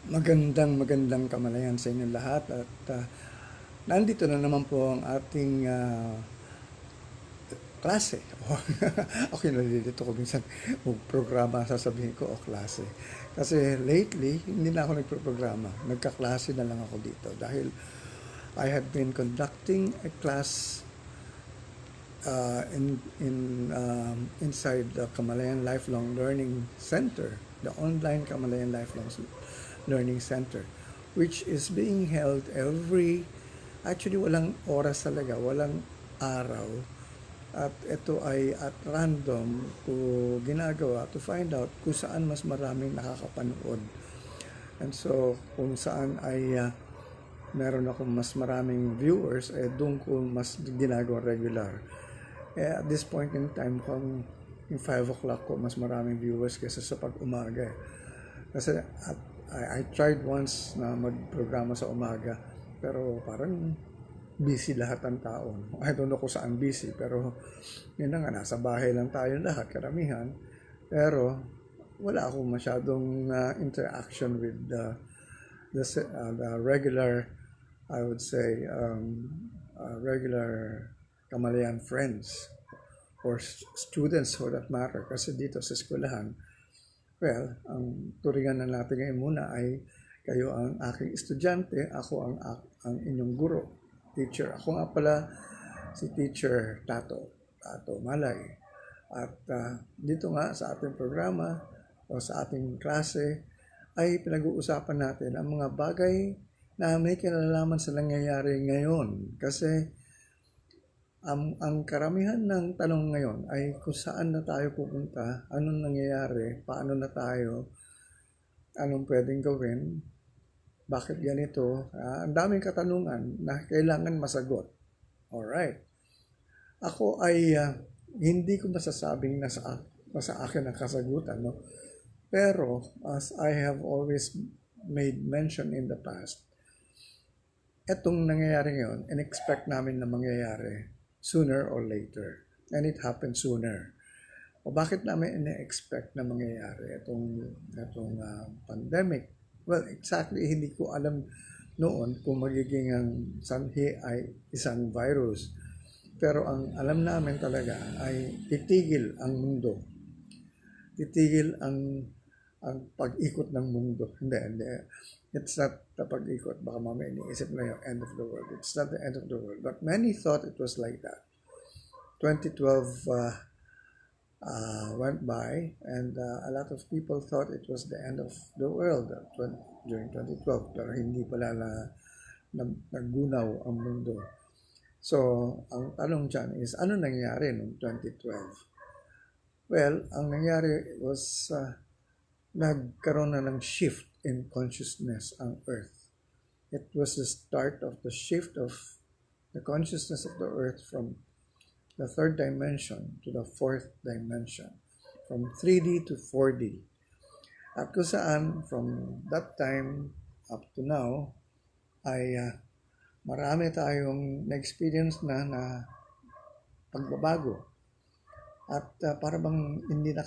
Magandang kamalayan sa inyong lahat at nandito na naman po ang ating klase. Ako yung nalilito ko minsan programa sasabihin ko o klase. Kasi lately, hindi na ako nagproprograma. Nagkaklase na lang ako dito dahil I had been conducting a class inside the Kamalayan Lifelong Learning Center, the online Kamalayan Lifelong Learning Center, which is being held actually walang oras talaga, walang araw. At ito ay at random ko ginagawa to find out kung saan mas maraming nakakapanood. And so, kung saan ay meron akong mas maraming viewers, doon ko mas ginagawa regular. At this point in time, kung yung 5 o'clock ko, mas maraming viewers kaysa sa pag-umaga. Kasi I tried once na magprograma sa umaga, pero parang busy lahat ng tao. I don't know kung saan busy, pero yun na nga, nasa bahay lang tayo lahat, karamihan. Pero wala akong masyadong interaction with the regular, I would say, regular Kamalayan friends or students for that matter. Kasi dito sa eskwelahan, well, ang turingan na natin ngayon muna ay kayo ang aking estudyante, ako ang inyong guro, teacher. Ako nga pala si Teacher Tato Malay. At dito nga sa ating programa o sa ating klase ay pinag-uusapan natin ang mga bagay na may kinalaman sa nangyayari ngayon. Kasi ang karamihan ng tanong ngayon ay kung saan na tayo pupunta, anong nangyayari, paano na tayo, anong pwedeng gawin, bakit ganito. Ang daming katanungan na kailangan masagot. Alright. Ako ay hindi ko masasabing nasa akin ang kasagutan. No? Pero as I have always made mention in the past, etong nangyayari ngayon, in-expect namin na mangyayari sooner or later. And it happened sooner. O bakit namin ina-expect na mangyayari itong pandemic? Well, exactly, hindi ko alam noon kung magiging ang sanhi ay isang virus. Pero ang alam namin talaga ay titigil ang mundo. Titigil ang pag-ikot ng mundo. Hindi. It's not the pag-ikot. Baka mamaya iniisip na yung end of the world. It's not the end of the world. But many thought it was like that. 2012 went by and a lot of people thought it was the end of the world during 2012. Pero hindi pala naggunaw ang mundo. So, ang tanong dyan is, ano nangyari noong 2012? Well, ang nangyari was nagkaroon na ng shift in consciousness ang Earth. It was the start of the shift of the consciousness of the Earth from the third dimension to the fourth dimension, from 3D to 4D. At kung saan, from that time up to now, ay marami tayong na-experience na pagbabago. At para bang hindi na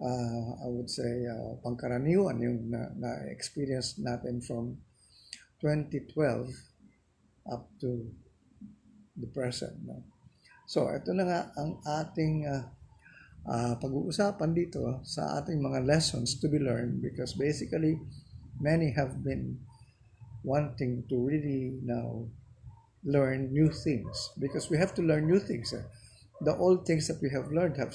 I would say pangkaraniwan yung na-experience natin from 2012 up to the present. No? So, ito na nga ang ating pag-uusapan dito sa ating mga lessons to be learned because basically many have been wanting to really now learn new things because we have to learn new things. The old things that we have learned have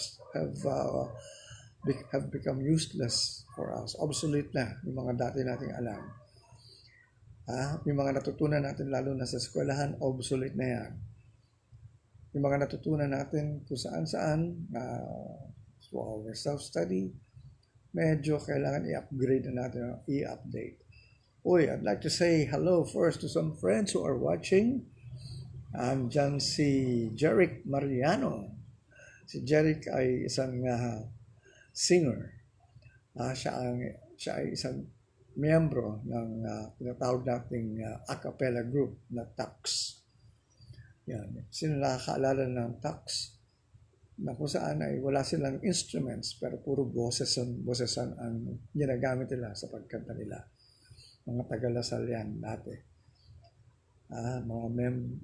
become useless for us. Obsolete na yung mga dati nating alam. Yung mga natutunan natin lalo na sa eskwelahan, obsolete na yan. Yung mga natutunan natin kung saan-saan for our self-study, medyo kailangan i-upgrade na natin, i-update. Uy, I'd like to say hello first to some friends who are watching. Dyan si Jeric Mariano. Si Jeric ay isang singer. Siya ay isang miyembro ng tinatawag nating a cappella group na TAX. Yan. Sino nakakaalala ng TAX? na kung saan ay wala silang instruments pero puro bosesan ang ginagamit nila sa pagkanta nila. Mga tagalasal yan dati. Mga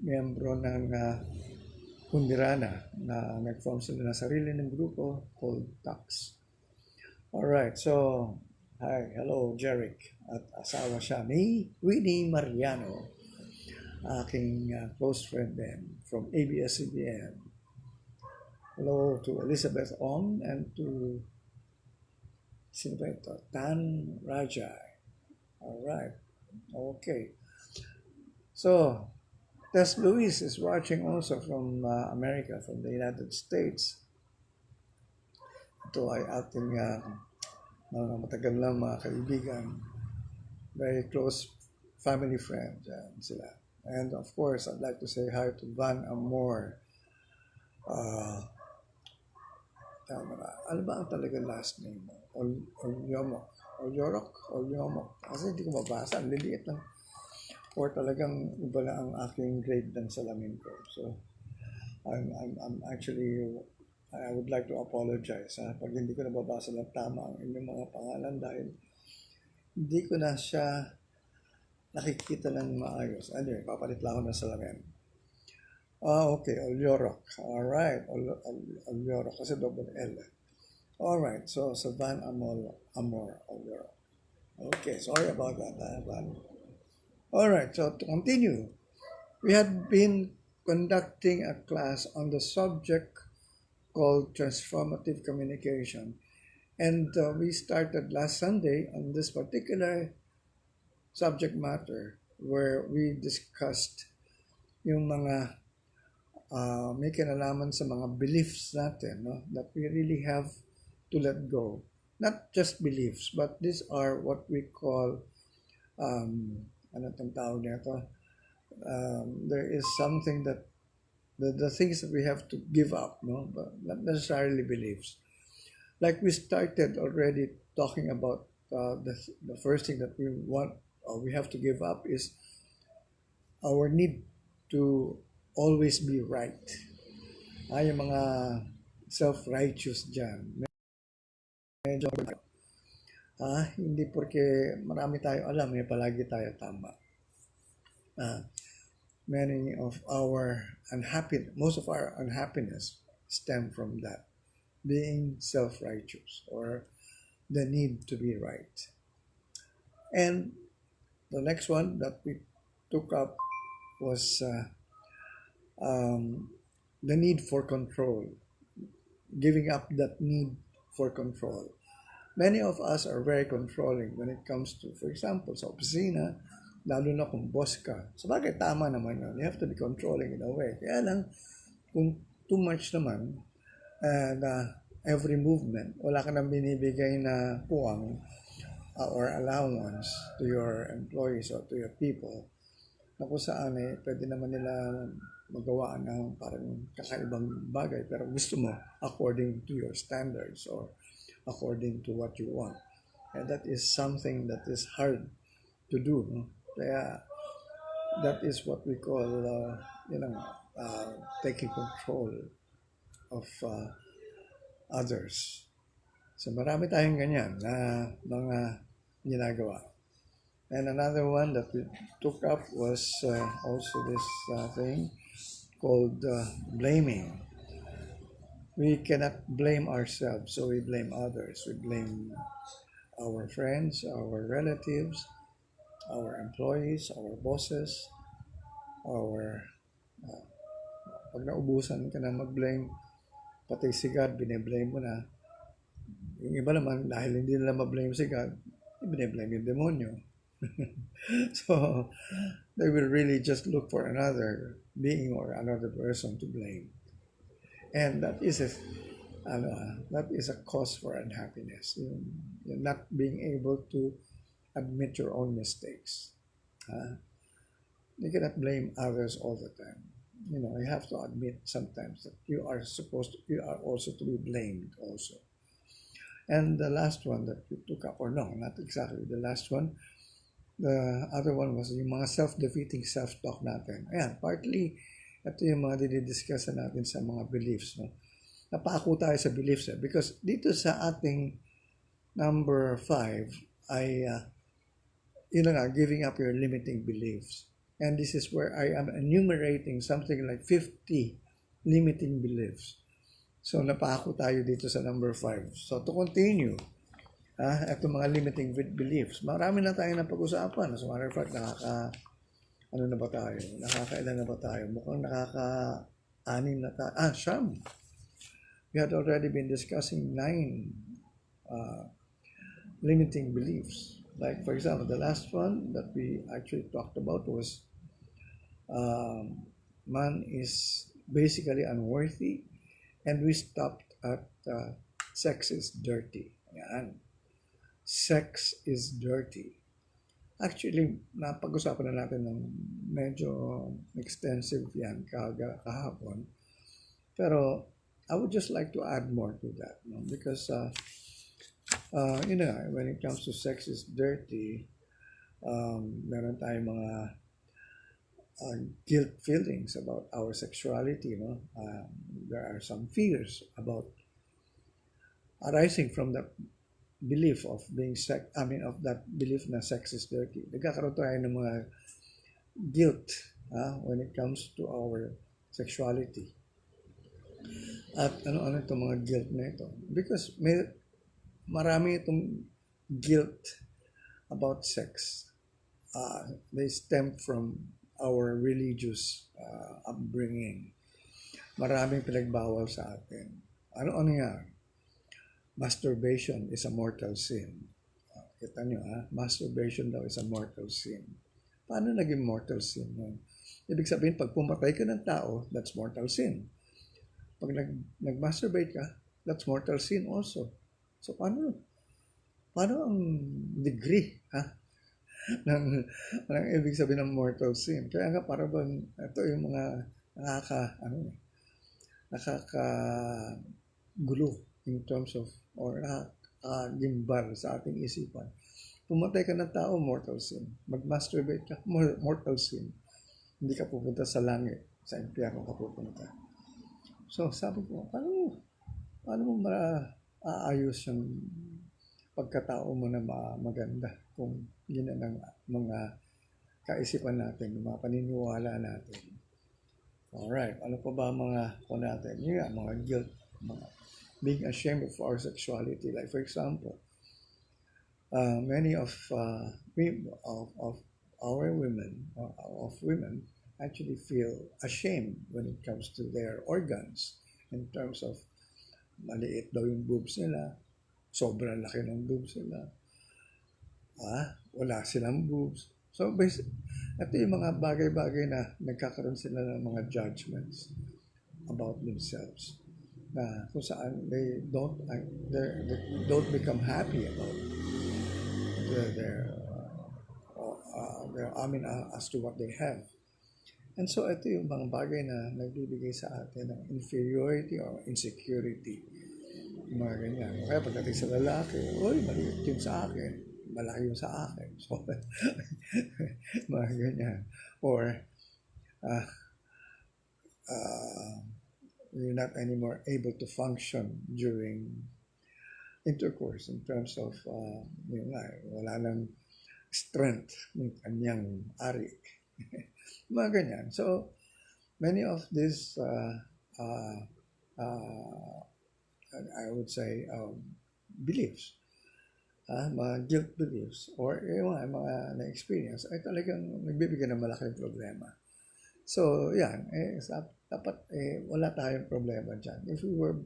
miyembro ng Hundirana na nag-form sila ng sarili ng grupo called Tax. Alright, so, hello Jeric at asawa siya ni Winnie Mariano, aking close friend din from ABS-CBN. Hello to Elizabeth Ong and to Tan Rajai. Alright, okay. So, Tess Louise is watching also from America, from the United States. Ito ay ating mga matagal na mga kaibigan, very close family friends sila. And of course, I'd like to say hi to Van Amor. Ano ba ang talagang last name mo? Olyomok. Kasi hindi ko mabasa, ang liliit lang. Or talagang iba na ang aking grade ng salamin ko. So, I'm actually, I would like to apologize pag hindi ko nababasa ng tama ang inyong mga pangalan dahil hindi ko na siya nakikita ng maayos. Anyway, papalit lang ako ng salamin. Okay, Olyorok. Alright, Olyorok kasi double L. Alright, so Van Amor, Olyorok. Okay, sorry about that, Van. Alright, so to continue, we had been conducting a class on the subject called Transformative Communication. And we started last Sunday on this particular subject matter where we discussed yung mga may kinalaman sa mga beliefs natin, no? That we really have to let go. Not just beliefs, but these are what we call ano itong tawag nito? There is something that the things that we have to give up, no? But not necessarily beliefs. Like we started already talking about the first thing that we want or we have to give up is our need to always be right. Yung mga self-righteous dyan. Medyo hindi porque marami tayo alam, palagi tayo tama. Many of our most of our unhappiness stem from that, being self-righteous or the need to be right. And the next one that we took up was the need for control, giving up that need for control. Many of us are very controlling when it comes to, for example, sa opisina, lalo na kung boss ka. Sabagay, tama naman yun. You have to be controlling in a way. Kaya lang, kung too much naman, and every movement, wala ka nang binibigay na puwang or allowance to your employees or to your people, na kung saan pwede naman nila magawa ng parang kakaibang bagay, pero gusto mo according to your standards or according to what you want. And that is something that is hard to do. No? Kaya that is what we call, taking control of others. So marami tayong ganyan na mga ginagawa. And another one that we took up was also this thing called blaming. We cannot blame ourselves, so we blame others. We blame our friends, our relatives, our employees, our bosses, pag naubusan ka na mag-blame, pati si God, bine-blame mo na. Yung iba naman, dahil hindi nila ma-blame si God, bine-blame yung demonyo. So, they will really just look for another being or another person to blame. And that is a cause for unhappiness. You're not being able to admit your own mistakes. You cannot blame others all the time. You have to admit sometimes that you are also to be blamed also. And the last one that we took up, or no, not exactly the last one, the other one was yung mga self-defeating self-talk natin. Ayan, partly, ito yung mga dinidiscuss natin sa mga beliefs. No? napako tayo sa beliefs. Because dito sa ating number 5 ay, giving up your limiting beliefs. And this is where I am enumerating something like 50 limiting beliefs. So, napako tayo dito sa number 5. So, to continue, ito mga limiting beliefs. Marami na tayo na pag-usapan. As a matter of fact, ano na ba tayo? Nakakailan na ba tayo? Mukhang nakaka-anim na tayo. Siyam. We had already been discussing 9 limiting beliefs. Like, for example, the last one that we actually talked about was man is basically unworthy, and we stopped at sex is dirty. Yan. Sex is dirty. Actually, napag-usapan na natin ng medyo extensive yan kahapon. Pero I would just like to add more to that, no? Because when it comes to sex is dirty, meron tayong mga guilt feelings about our sexuality, no? There are some fears about arising from the belief of being of that belief na sex is dirty. Nagkakaroon tayo ng mga guilt when it comes to our sexuality. At ano-ano itong mga guilt na ito? Because marami itong guilt about sex. They stem from our religious upbringing. Maraming pinagbawal sa atin. Ano yan? Masturbation is a mortal sin. Kita nyo, masturbation daw is a mortal sin. Paano naging mortal sin yun? Ibig sabihin, pag pumatay ka ng tao, that's mortal sin. Pag nag-masturbate ka, that's mortal sin also. So, paano ang degree, ng ibig sabihin ng mortal sin? Kaya nga, para bang, ito yung mga nakakagulo in terms of, or gimbal sa ating isipan. Pumatay ka ng tao, mortal sin. Mag-masturbate ka, mortal sin. Hindi ka pupunta sa langit, sa impyerno ka pupunta. So, sabi ko, paano mo maaayos yung pagkatao mo na maganda kung yun ang mga kaisipan natin, mga paniniwala natin. Alright, ano pa ba mga natin? Yung mga guilt, mga being ashamed of our sexuality. Like, for example, many of our women, women actually feel ashamed when it comes to their organs in terms of maliit daw yung boobs nila, sobrang laki ng boobs nila, wala silang boobs. So, ito yung mga bagay-bagay na nagkakaroon sila ng mga judgments about themselves na kung saan they don't become happy about as to what they have. And so ito yung mga bagay na nagbibigay sa atin ng inferiority or insecurity. Mga ganyan. Kaya pagdating sa lalaki, maliit yun sa akin, malaki yun sa akin. So, mga ganyan. Or, you're not anymore able to function during intercourse in terms of, wala nang strength ng kanyang ari. Mga ganyan. So, many of these, I would say, beliefs, mga guilt beliefs, or mga na-experience, ay talagang nagbibigay ng malaking problema. So, yan. Dapat wala tayong problema dyan. If we were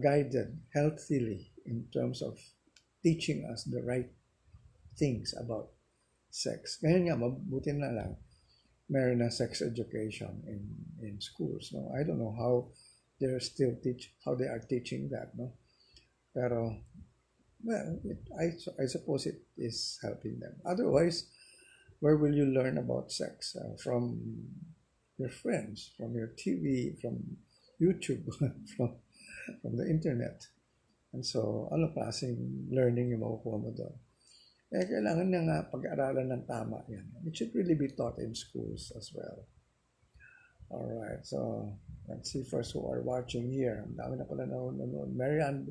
guided healthily in terms of teaching us the right things about sex. Ngayon nga, mabuti na lang, meron na sex education in schools. No? I don't know how they are teaching that. No? Pero, well, I suppose it is helping them. Otherwise, where will you learn about sex? From your friends, from your TV, from YouTube, from the internet. And so, ano klaseng learning yung makukuha mo doon? Kailangan nga pag-aralan ng tama yan. It should really be taught in schools as well. Alright, so let's see first who are watching here. Ang dami na pala nanonood. Mary Ann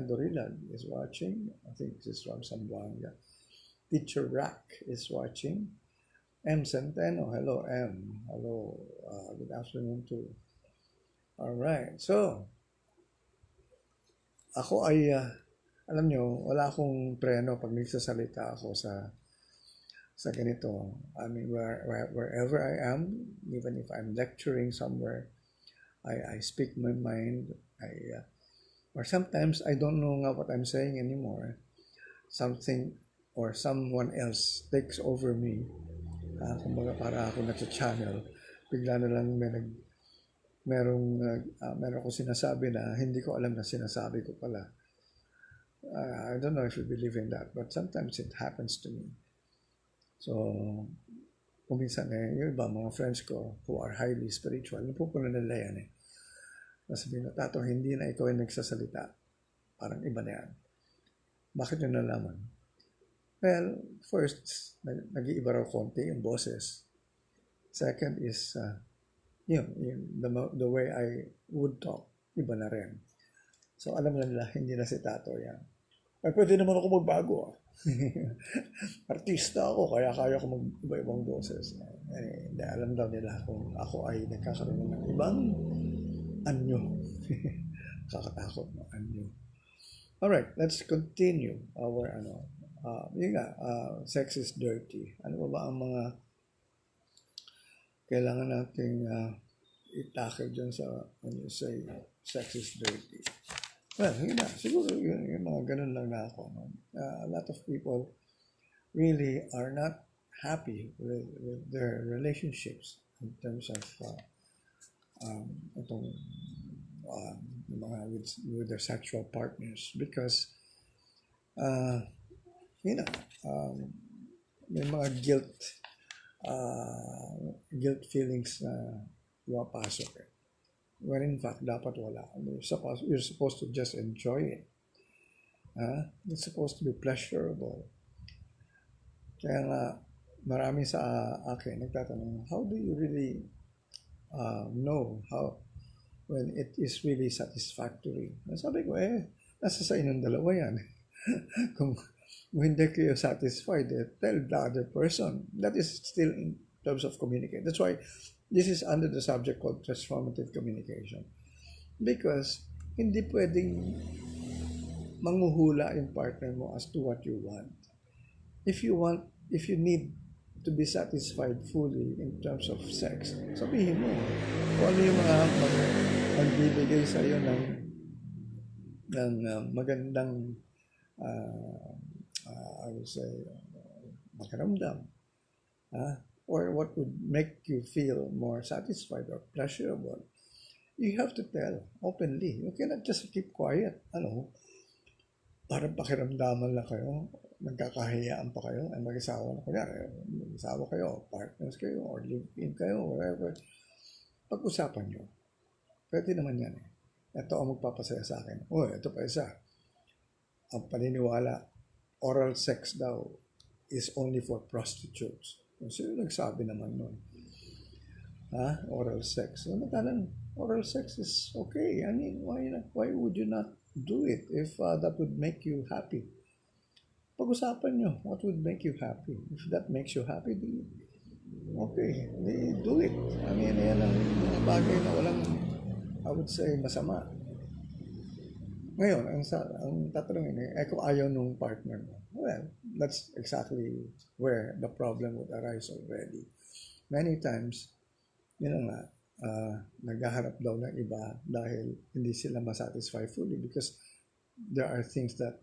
Dorilag is watching. I think this is from Zamboanga. Teacher Rack is watching. M. Centeno. Hello, M. Hello. Good afternoon too. Alright, so ako ay, alam nyo, wala akong preno pag nagsasalita ako sa ganito. I mean, wherever I am, even if I'm lecturing somewhere, I speak my mind. Or sometimes I don't know nga what I'm saying anymore. Something or someone else takes over me. Kumbaga para ako na-channel. Bigla na lang meron ko sinasabi na hindi ko alam na sinasabi ko pala. I don't know if you believe in that, but sometimes it happens to me. So, kung minsan yung iba, mga friends ko who are highly spiritual, napupunan nila yan eh. Nasabihin na, Tato, hindi na ikaw yung nagsasalita. Parang iba na yan. Bakit yun nalaman? Well, first, nag-iiba raw konti yung boses. Second is, the way I would talk, iba na rin. So, alam na nila, hindi na si Tato yan. Ay, pwede naman ako magbago. Artista ako, kaya kaya ko mag-iba-ibang boses. Alam daw nila kung ako ay nagkakaroon ng ibang anyo. Kakatakot ng anyo. Alright, let's continue our sex is dirty. Ano ba ang mga kailangan nating itakil dyan sa when you say sex is dirty? Well, siguro yung mga ganun lang na ako. A lot of people really are not happy with their relationships in terms of with their sexual partners because may mga guilt feelings na lumapasok eh. When in fact, dapat wala. You're supposed to just enjoy it. It's supposed to be pleasurable. Kaya nga, marami sa akin nagtatanong, how do you really know when it is really satisfactory? Sabi ko, nasa sa inyong dalawa yan. Kung hindi kayo satisfied, tell the other person. That is still in terms of communication. That's why this is under the subject called transformative communication. Because hindi pwedeng manghuhula yung partner mo as to what you want. If you need to be satisfied fully in terms of sex, sabihin mo kung ano yung mga magbibigay sa iyo ng magandang I would say makaramdam. Or what would make you feel more satisfied or pleasurable. You have to tell openly. You cannot just keep quiet. Parang pakiramdaman lang kayo, nagkakahiyaan pa kayo, ay mag-isawa na kunyari, mag-isawa kayo, partners kayo, or live-in kayo, whatever. Pag-usapan nyo. Pwede naman yan eh. Ito ang magpapasaya sa akin. Ito pa isa. Ang paniniwala, oral sex daw is only for prostitutes. Sino nagsabi naman nun? Oral sex. Oral sex is okay. I mean, why would you not do it if that would make you happy? Pag-usapan nyo, what would make you happy? If that makes you happy, okay, do it. I mean, yan ang mga bagay na walang, I would say, masama. Ngayon, ang tatanungin kung ayaw nung partner mo. Well, that's exactly where the problem would arise already. Many times, naghaharap daw ng iba dahil hindi sila masatisfy fully because there are things that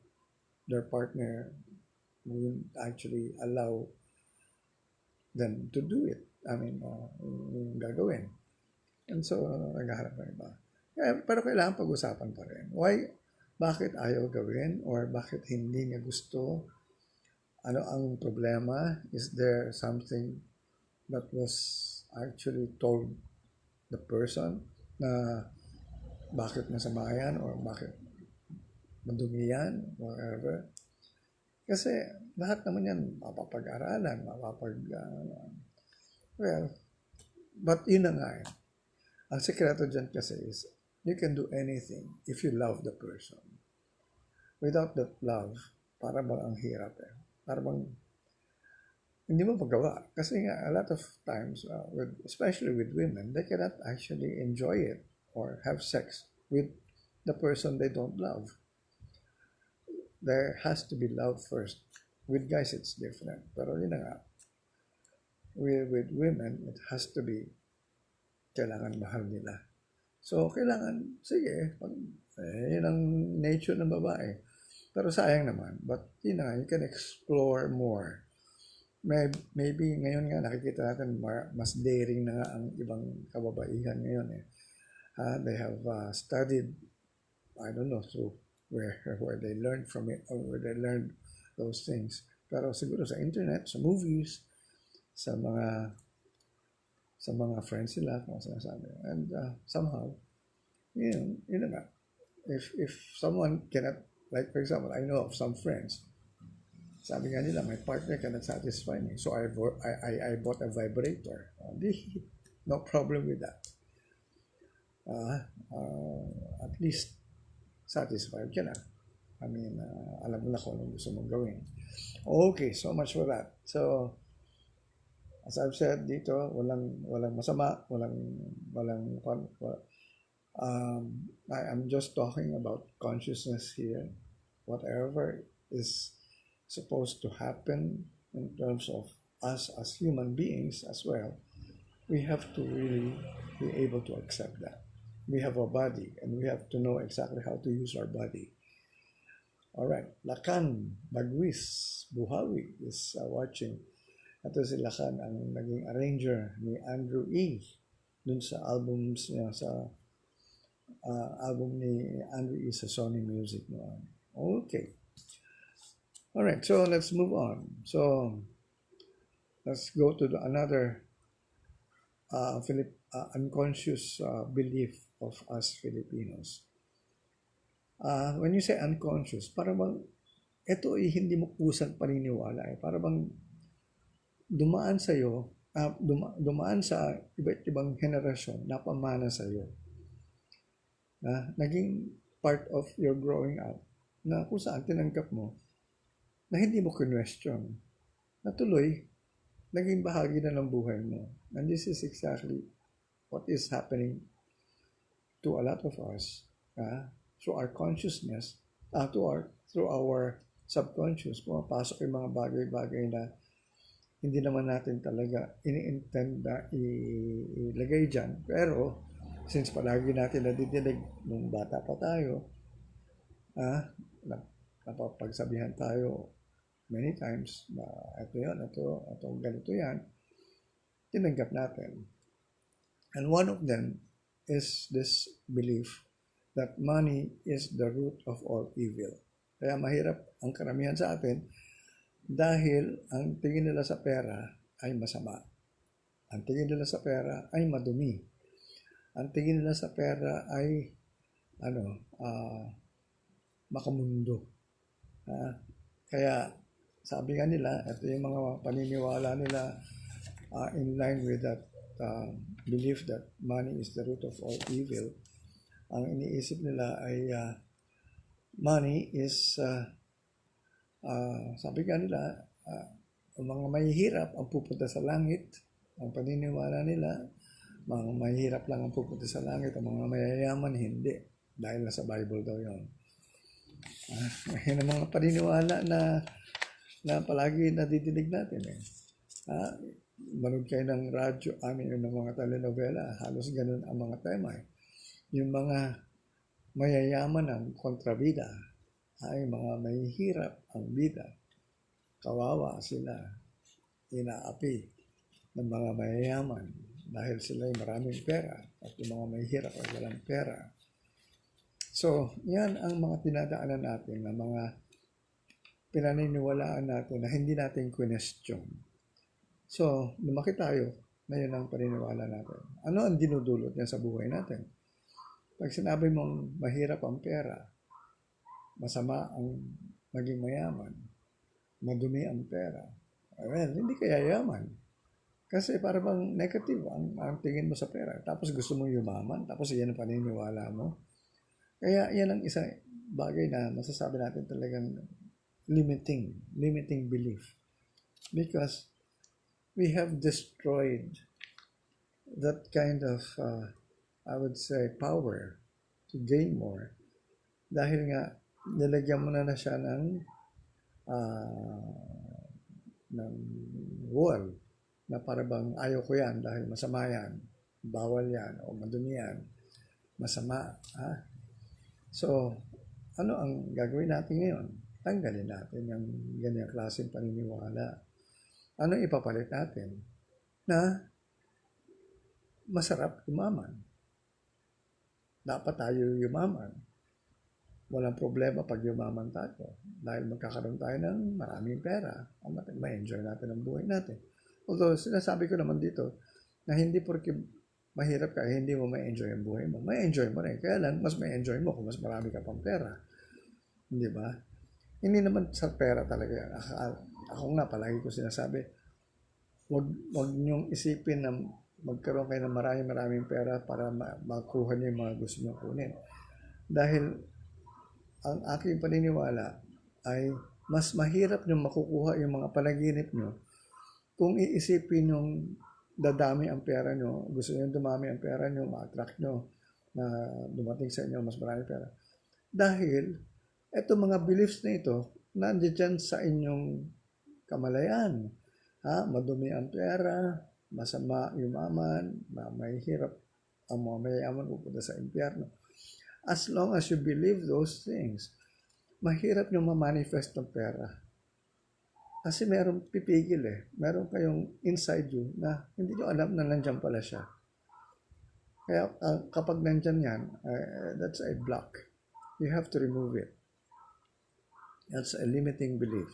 their partner won't actually allow them to do it. I mean, gagawin. And so, naghaharap ng iba. Pero kailangan pag-usapan pa rin. Bakit ayaw gawin or bakit hindi niya gusto? Ano ang problema? Is there something that was actually told the person na bakit masama yan or bakit madumi yan, whatever? Kasi lahat naman yan mapapag-aralan, well, But yun na nga eh. Ang sekreto dyan kasi is, you can do anything if you love the person. Without that love, para bang ang hirap eh. Para bang hindi mo magawa. Kasi nga, a lot of times, especially with women, they cannot actually enjoy it or have sex with the person they don't love. There has to be love first. With guys, it's different. Pero yun na nga, with women, it has to be kailangan mahal nila. So, kailangan, sige, yun ang nature ng babae. Pero sayang naman. But, you know, you can explore more. Maybe ngayon nga nakikita natin mas daring na nga ang ibang kababaihan ngayon eh. They have studied, I don't know, through where they learned from it or where they learned those things. Pero siguro sa internet, sa movies, sa mga friends nila, kung sinasabi. And somehow, yun na nga. If someone cannot, like for example, I know of some friends, sabi nga nila, my partner cannot satisfy me. So I bought a vibrator. No problem with that. At least satisfied ka na. I mean, alam mo na kung anong gusto mong gawin. Okay, so much for that. So, as I've said dito, walang masama, I'm just talking about consciousness here. Whatever is supposed to happen in terms of us as human beings as well, we have to really be able to accept that. We have a body and we have to know exactly how to use our body. All right, Lakan, Bagwis, Buhawi is watching. Ito si Lakan, ang naging arranger ni Andrew E. dun sa albums niya, sa album ni Andrew E. sa Sony Music noon. Okay. Alright, so let's move on. So, let's go to another unconscious belief of us Filipinos. When you say unconscious, para bang ito ay hindi mo kusang paniniwala eh. Para bang dumaan sa iyo, dumaan sa iba't ibang henerasyon na pamana sa iyo. Naging part of your growing up na kung saan tinanggap mo na hindi mo question. Natuloy, naging bahagi na ng buhay mo. And this is exactly what is happening to a lot of us through our consciousness, through our subconscious. Pumapasok yung mga bagay-bagay na hindi naman natin talaga ini-intend na ilagay dyan. Pero, since palagi natin nadidinig nung bata pa tayo, napapagsabihan tayo many times na ito, ganito yan, tinanggap natin. And one of them is this belief that money is the root of all evil. Kaya mahirap ang karamihan sa atin dahil ang tingin nila sa pera ay masama. Ang tingin nila sa pera ay madumi. Ang tingin nila sa pera ay makamundo. Kaya sabi nga nila, ito yung mga paniniwala nila in line with that belief that money is the root of all evil. Ang iniisip nila ay money is, sabi nga nila, ang mga mahihirap ang pupunta sa langit. Ang paniniwala nila, mga mahihirap lang ang pupunta sa langit, ang mga mayayaman hindi. Dahil nasa Bible daw yun. Yan ang mga paniniwala na palagi nadidinig natin eh. Manood kayo ng radyo, ng mga telenovela, halos ganun ang mga tema eh. Yung mga mayayaman ang kontrabida ay mga mahihirap ang bida. Kawawa sila, inaapi ng mga mayayaman dahil sila ay maraming pera at yung mga mahihirap ay walang pera. So, yan ang mga tinadaanan natin na mga pinaniniwalaan natin na hindi natin question. So, lumaki tayo na yun ang paniniwala natin. Ano ang dinudulot niya sa buhay natin? Pag sinabi mong mahirap ang pera, masama ang maging mayaman, madumi ang pera, well, hindi ka yayaman. Kasi para bang negative ang tingin mo sa pera. Tapos gusto mong yumaman, tapos yan ang paniniwala mo. Kaya yan ang isang bagay na masasabi natin talagang limiting belief. Because we have destroyed that kind of, I would say, power to gain more. Dahil nga, nilagyan mo na siya ng wall na para bang ayaw ko yan dahil masama yan, bawal yan, o madumi yan, masama. Ha? So, ano ang gagawin natin ngayon? Tanggalin natin yung ganyang klaseng paniniwala. Ano ipapalit natin? Na masarap yumaman. Dapat tayo yumaman. Walang problema pag yumaman tayo. Dahil magkakaroon tayo ng maraming pera. Ma-enjoy natin ang buhay natin. Although, sinasabi ko naman dito na hindi porque mahirap ka, hindi mo ma-enjoy ang buhay mo. Ma-enjoy mo rin. Kaya lang, mas ma-enjoy mo kung mas marami ka pang pera. Hindi ba? Hindi naman sa pera talaga yan. Ako nga, palagi ko sinasabi, wag niyong isipin na magkaroon kayo ng maraming pera para makuha niyo yung mga gusto niyo kunin. Dahil ang aking paniniwala ay mas mahirap niyong makukuha yung mga panaginip niyo kung iisipin yung dadami ang pera nyo, gusto nyo dumami ang pera nyo, ma-attract nyo na dumating sa inyo mas marami pera. Dahil, etong mga beliefs na ito, nandiyan sa inyong kamalayan. Madumi ang pera, masama yumaman, mahihirap ang mga mayayaman pupunta sa impyerno. As long as you believe those things, mahirap nyo ma-manifest ng pera. Kasi merong pipigil Meron kayong inside you na hindi nyo alam na nandyan pala siya. Kaya kapag nandyan yan, that's a block. You have to remove it. That's a limiting belief.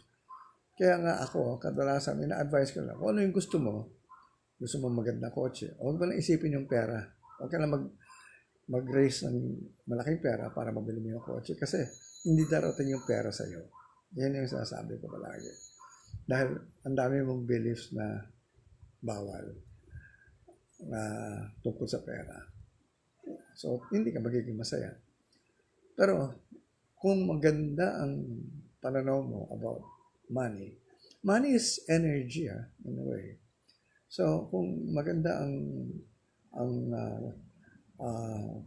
Kaya nga ako, kadalasan, ina-advise ko lang, kung ano yung gusto mo maganda kotse, huwag mo lang isipin yung pera. Huwag ka lang mag-raise ng malaking pera para mabili mo yung kotse. Kasi hindi darating yung pera sa'yo. Yan yung sinasabi ko palagi. Dahil ang dami mong beliefs na bawal na tungkol sa pera. So, hindi ka magiging masaya. Pero, kung maganda ang pananaw mo about money is energy in a way. So, kung maganda ang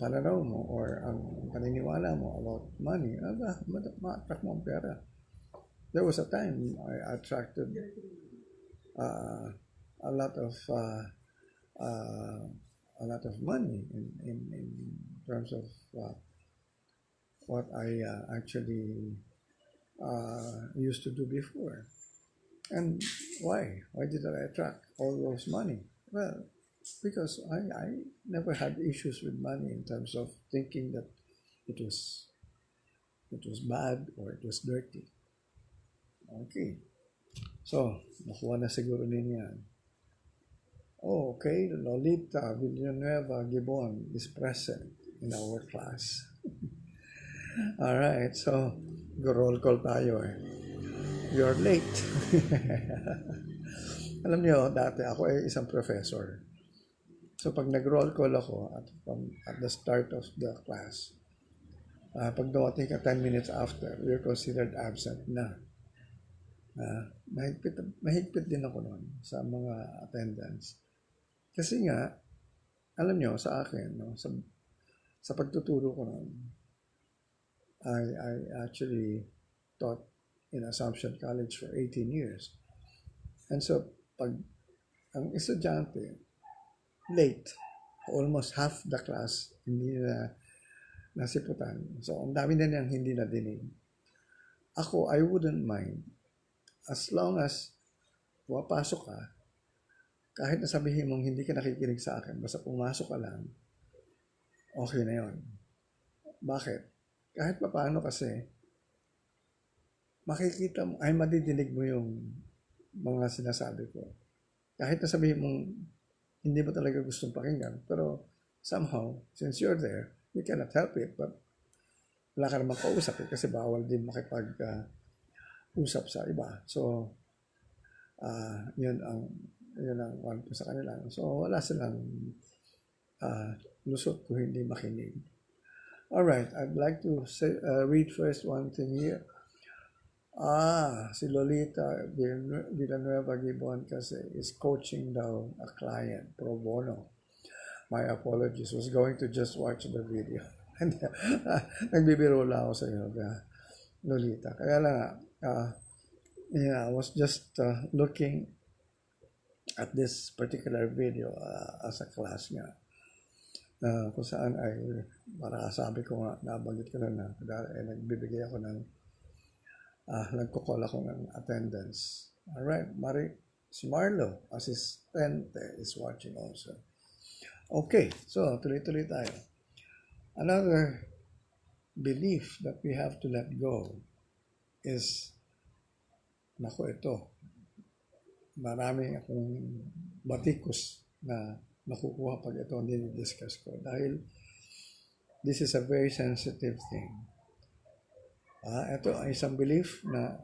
pananaw mo or ang paniniwala mo about money, ma-attract mo ang pera. There was a time I attracted a lot of money in terms of what I actually used to do before. And why? Why did I attract all those money? Well, because I never had issues with money in terms of thinking that it was bad or it was dirty. Okay. So, nakuha na siguro ninyo yan. Oh, okay. Lolita Villanueva Gibon is present in our class. Alright. So, roll call tayo You're late. Alam niyo, dati ako ay isang professor. So, pag nag-roll call ako at the start of the class, pag dumating ka 10 minutes after, you're considered absent na. Mahigpit din ako noon sa mga attendance. Kasi nga, alam nyo, sa akin, sa pagtuturo ko noon, I actually taught in Assumption College for 18 years. And so, pag ang estudyante, late, almost half the class, hindi na nasiputan. So, ang dami na niyang hindi nadinig. Ako, I wouldn't mind as long as pumapasok ka, kahit na sabihin mong hindi ka nakikinig sa akin, basta pumasok ka lang, okay na yon. Bakit? Kahit paano kasi, makikita mo, ay madidinig mo yung mga sinasabi ko. Kahit na sabihin mong hindi mo talaga gustong pakinggan, pero somehow, since you're there, you cannot help it, but wala ka namang kausap kasi bawal din makipag usap sa iba. So, yun ang Yun ang one po sa kanila. So, wala silang lusot kung hindi makinig. Alright, I'd like to say, read first one thing here. Si Lolita Villanueva Gibon kasi is coaching daw a client pro bono. My apologies. Was going to just watch the video. Nagbibiro lang ako sa iyo, Lolita. Kaya lang, I was just looking at this particular video as a class nga. Kung saan ay, para sabi ko nga, nabanggit ko na nagbibigay ako ng nagko-call ako ng attendance. Alright, si Marlo, assistente, is watching also. Okay, so tuloy-tuloy tayo. Another belief that we have to let go is, ito, marami akong batikos na nakukuha pag ito hindi discuss ko dahil this is a very sensitive thing. Ito ay isang belief na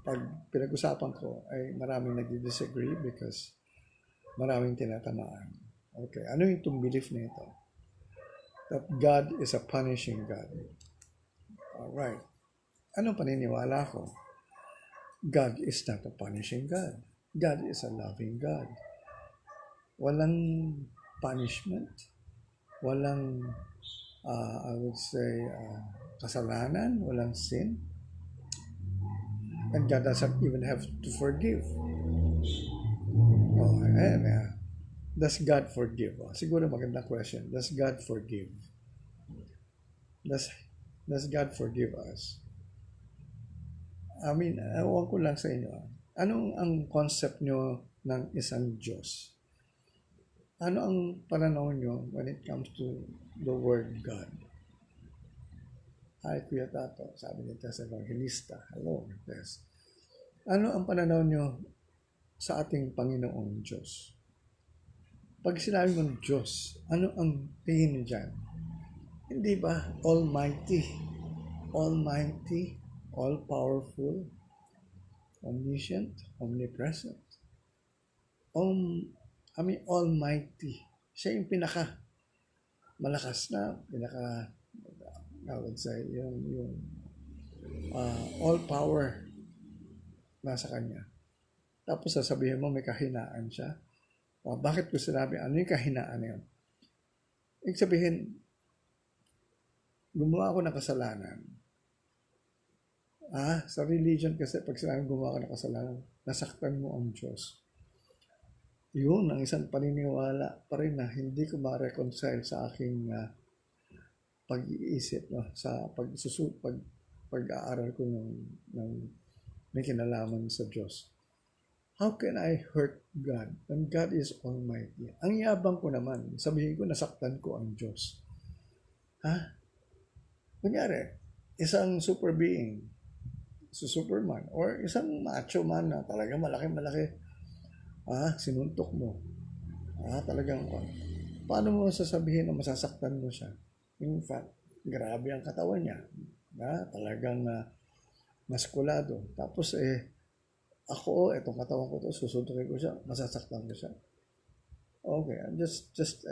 pag pinag-usapan ko ay maraming nag-disagree because maraming tinatamaan. Okay, ano yung belief na ito? That God is a punishing God. Alright. Anong paniniwala ko? God is not a punishing God. God is a loving God. Walang punishment. Walang, I would say, kasalanan. Walang sin. And God doesn't even have to forgive. Does God forgive? Siguro magandang question. Does God forgive? Does God forgive us? I mean, ewan ko lang sa inyo. Anong ang concept nyo ng isang Diyos? Ano ang pananaw nyo when it comes to the word God? Hi, Kuya Tato. Sabi ni Tess Evangelista. Hello, Tess. Ano ang pananaw nyo sa ating Panginoong Diyos? Pag sinabi mong Diyos, ano ang tingin nyo dyan? Hindi ba Almighty, all-powerful, omniscient, omnipresent? Almighty. Siya yung malakas na, I would say, yung all power nasa Kanya. Tapos sasabihin mo may kahinaan siya. Bakit ko sinabi, ano yung kahinaan na yun? Ibig sabihin, gumawa ako ng kasalanan. Sa religion kasi, pag sinabi gumawa ka ng kasalanan, nasaktan mo ang Diyos. Yun ang isang paniniwala pa rin na hindi ko ma-reconcile sa aking pag-iisip, sa pag-aaral ko ng may kinalaman sa Diyos. How can I hurt God when God is Almighty? Ang yabang ko naman, sabihin ko, nasaktan ko ang Diyos. Kunyari, isang super being, Superman, or isang macho man na talaga malaki-malaki, sinuntok mo. Talagang, paano mo sasabihin na masasaktan mo siya? In fact, grabe ang katawan niya. Talagang maskulado. Tapos, ako, itong katawan ko to, susuntukin ko siya, masasaktan ko siya. Okay, just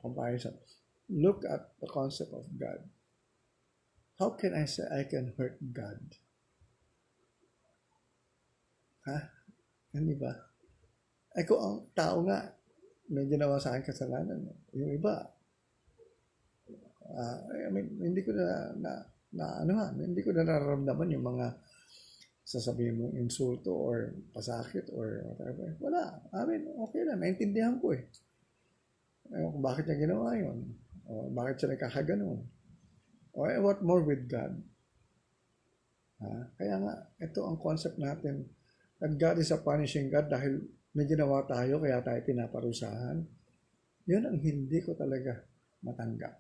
comparison. Look at the concept of God. How can I say I can hurt God? Hindi ba? Kung ang tao nga, may ginawa sa akin kasalanan. Yung iba, hindi ko hindi ko na nararamdaman yung mga sasabihin mong insulto or pasakit or whatever. Wala. Okay lang. Naintindihan ko kung bakit niya ginawa yun. O bakit siya nagkakaganon. O what more with God? Kaya nga, ito ang concept natin. That God is a punishing God dahil may ginawa tayo kaya tayo pinaparusahan. Yun ang hindi ko talaga matanggap.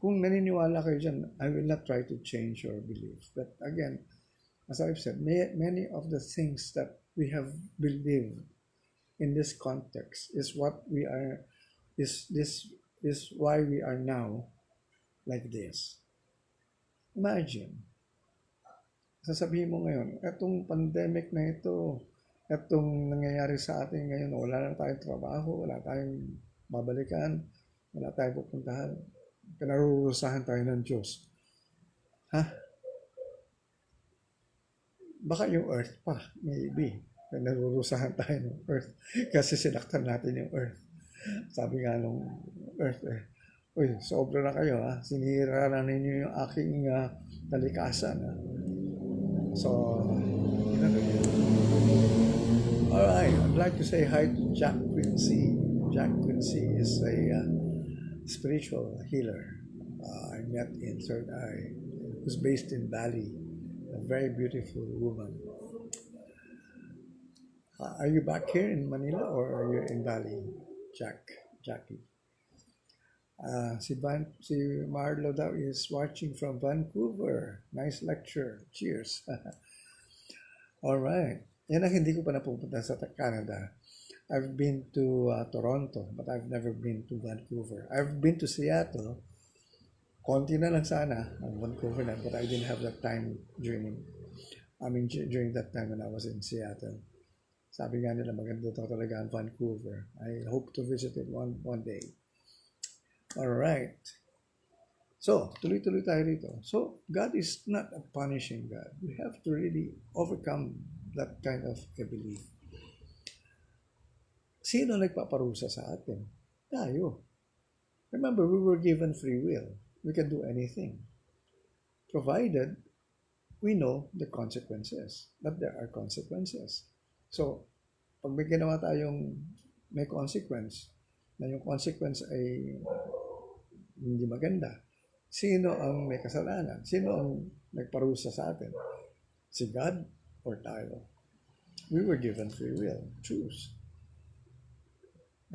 Kung naniniwala kayo dyan, I will not try to change your belief. But again, as I've said, many of the things that we have believed in this context is what we are, is why we are now like this. Imagine, sasabihin mo ngayon, etong pandemic na ito, etong nangyayari sa atin ngayon, wala na tayong trabaho, wala tayong babalikan, wala tayong pupuntahan, pinarurusahan tayo ng Diyos. Ha? Baka yung earth pa, maybe. Pinarurusahan tayo ng earth kasi sinaktan natin yung earth. Sabi nga nung earth uy, sobra na kayo ha, sinira na ninyo yung aking talikasan. So, you know, all right, I'd like to say hi to Jack Quincy. Jack Quincy is a spiritual healer I met in Third Eye, who's based in Bali, a very beautiful woman. Are you back here in Manila or are you in Bali, Jackie? Si Marlo daw is watching from Vancouver. Nice lecture. Cheers. All right. Yan ang hindi ko pa napupunta sa Canada. I've been to Toronto, but I've never been to Vancouver. I've been to Seattle. Konti na lang sana ang Vancouver na, but I didn't have that time during that time when I was in Seattle. Sabi nga nila maganda daw talaga ang Vancouver. I hope to visit it one day. All right. So, tuloy-tuloy tayo rito. So, God is not a punishing God. We have to really overcome that kind of a belief. Sino nagpaparusa sa atin? Tayo. Remember, we were given free will. We can do anything. Provided we know the consequences. But there are consequences. So, pag may ginawa tayong may consequence, na yung consequence ay hindi maganda, sino ang may kasalanan? Sino ang nagparusa sa atin? Si God or tayo? We were given free will. Choose.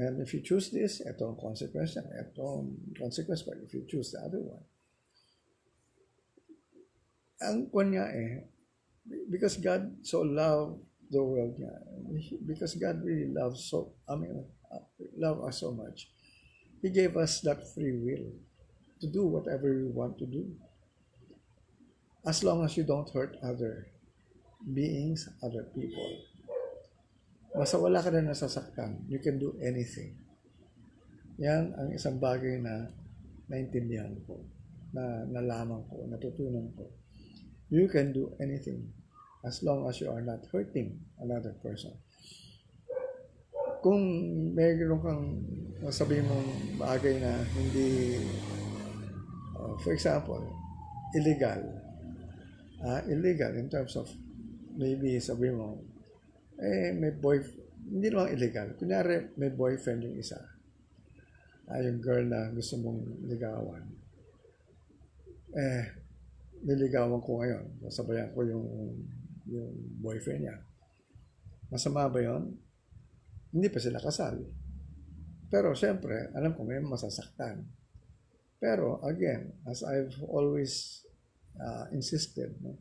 And if you choose this, ito ang consequence niya. Ito ang consequence pa if you choose the other one. Ang kwan nga because God so loved the world niya, because God really loves love us so much, He gave us that free will to do whatever we want to do. As long as you don't hurt other beings, other people. Basta wala ka na nasasaktan, you can do anything. Yan ang isang bagay na naintindihan ko, na nalaman ko, natutunan ko. You can do anything as long as you are not hurting another person. Kung mayroon kang sabihin mong bagay na hindi, for example, illegal in terms of maybe sabihin mo, may hindi naman illegal. Kunyari, may boyfriend yung isa. Yung girl na gusto mong ligawan. Niligawan ko ngayon. Sabayan ko yung boyfriend niya. Masama ba yun? Hindi pa sila kasal. Pero syempre, alam ko may masasaktan. Pero again, as I've always insisted, no?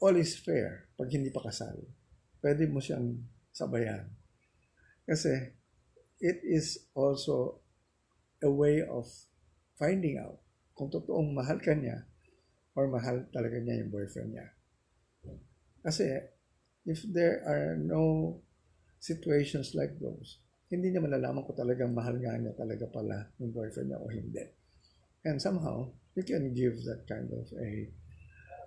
All is fair pag hindi pa kasal. Pwede mo siyang sabayan. Kasi it is also a way of finding out kung totoong mahal ka niya or mahal talaga niya yung boyfriend niya. Kasi if there are no situations like those, hindi niya malalaman kung talagang mahal nga niya talaga pala yung boyfriend niya o hindi. And somehow, you can give that kind of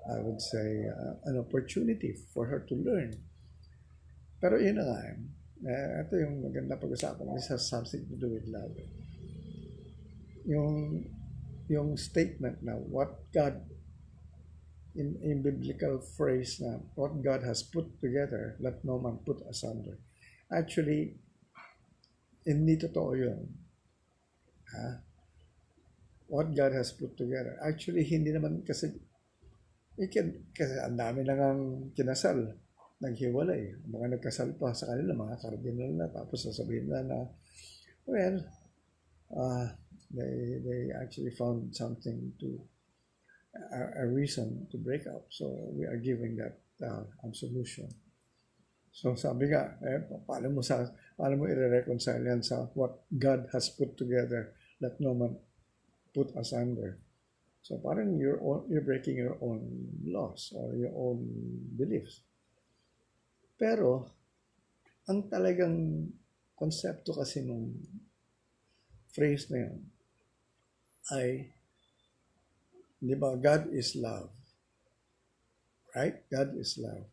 I would say, an opportunity for her to learn. Pero yun na nga, ito yung maganda pag-usapan. This has something to do with love. Yung statement na what God, in biblical phrase na, what God has put together, let no man put asunder. Actually, hindi totoo yun. What God has put together. Actually, hindi naman kasi ang dami lang ang kinasal, naghiwalay. Mga nagkasal pa sa kanila, mga cardinal na, tapos sasabihin na well, they actually found something to, a reason to break up. So, we are giving that absolution. So, sabi nga, paano mo i-reconcile yan sa what God has put together, let no man put asunder. So parang you're breaking your own laws or your own beliefs. Pero, ang talagang konsepto kasi nung phrase na yun ay, di ba, God is love. Right? God is love.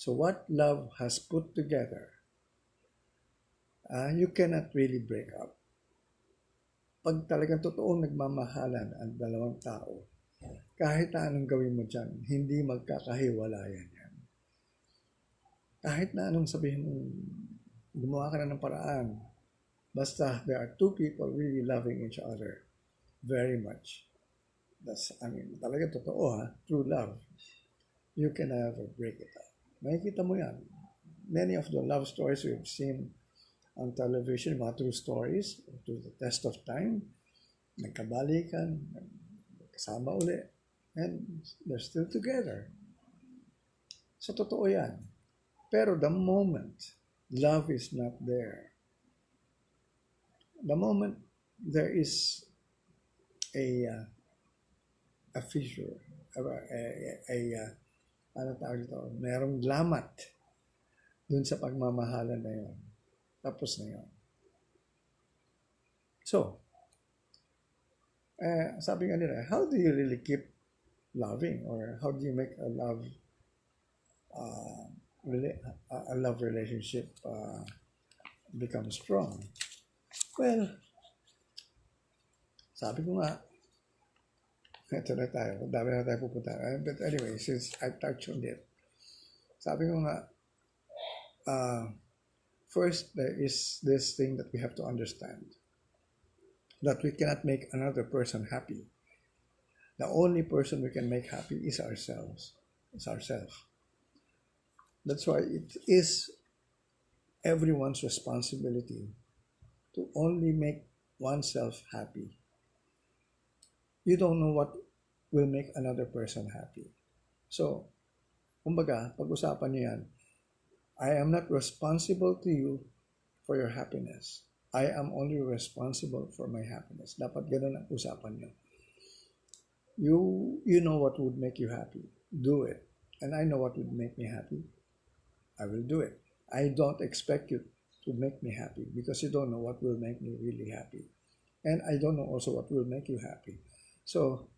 So what love has put together, you cannot really break up. Pag talagang totoong nagmamahalan ang dalawang tao, kahit na anong gawin mo dyan, hindi magkakahiwalayan yan. Kahit na anong sabihin mo, gumawa ka na ng paraan, basta there are two people really loving each other very much. That's, talaga totoo true love. You can never break it up. Makikita mo yan. Many of the love stories we've seen on television, mga true stories, to the test of time, nagkabalikan, kasama uli, and they're still together. So, totoo yan. Pero the moment love is not there, the moment there is a fissure, ano tawag ito, merong lamat dun sa pagmamahalan na yun. Tapos na yun. So, sabi nga nila, how do you really keep loving, or how do you make a love relationship become strong? Well, sabi ko nga, ito na tayo, dami na tayo pupunta. But anyway, since I touched on it, sabi ko nga, first, there is this thing that we have to understand, that we cannot make another person happy. The only person we can make happy is ourselves. It's ourselves. That's why it is everyone's responsibility to only make oneself happy. You don't know what will make another person happy. So, kumbaga, pag-usapan niyo yan, I am not responsible to you for your happiness. I am only responsible for my happiness. Dapat ganun ang usapan niyo. You know what would make you happy. Do it. And I know what would make me happy. I will do it. I don't expect you to make me happy because you don't know what will make me really happy. And I don't know also what will make you happy. So,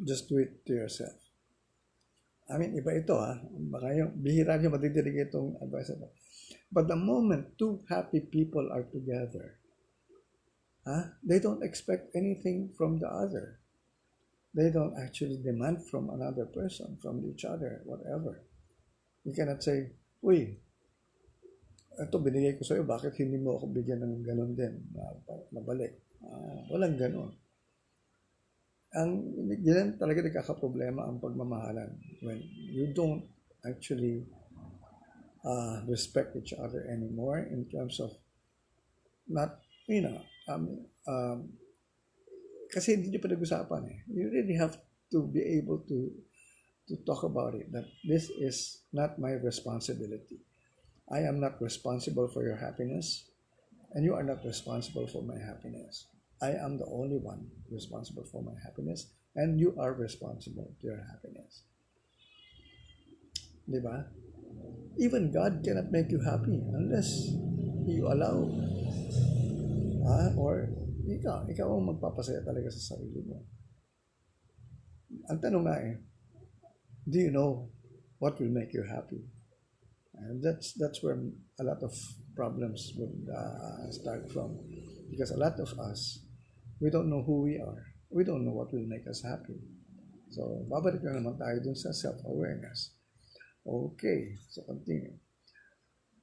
just do it to yourself. Iba ito baka yung bihira nyo madidinig itong advice ito. But the moment two happy people are together, they don't expect anything from the other. They don't actually demand from another person, from each other, whatever. You cannot say, uy, ito binigay ko sa'yo, bakit hindi mo ako bigyan ng ganun din, mabalik. Walang ganun. Yan talaga nagkakaproblema ang pagmamahalan when you don't actually respect each other anymore in terms of not, kasi hindi nyo pinag-usapan You really have to be able to talk about it, that this is not my responsibility. I am not responsible for your happiness, and you are not responsible for my happiness. I am the only one responsible for my happiness, and you are responsible to your happiness. Diba? Even God cannot make you happy unless you allow, or ikaw ang magpapasaya talaga sa sarili mo. Ang tanong nga do you know what will make you happy? And that's where a lot of problems would start from, because a lot of us, we don't know who we are. We don't know what will make us happy. So, babalik na naman tayo dun sa self-awareness. Okay, so continue.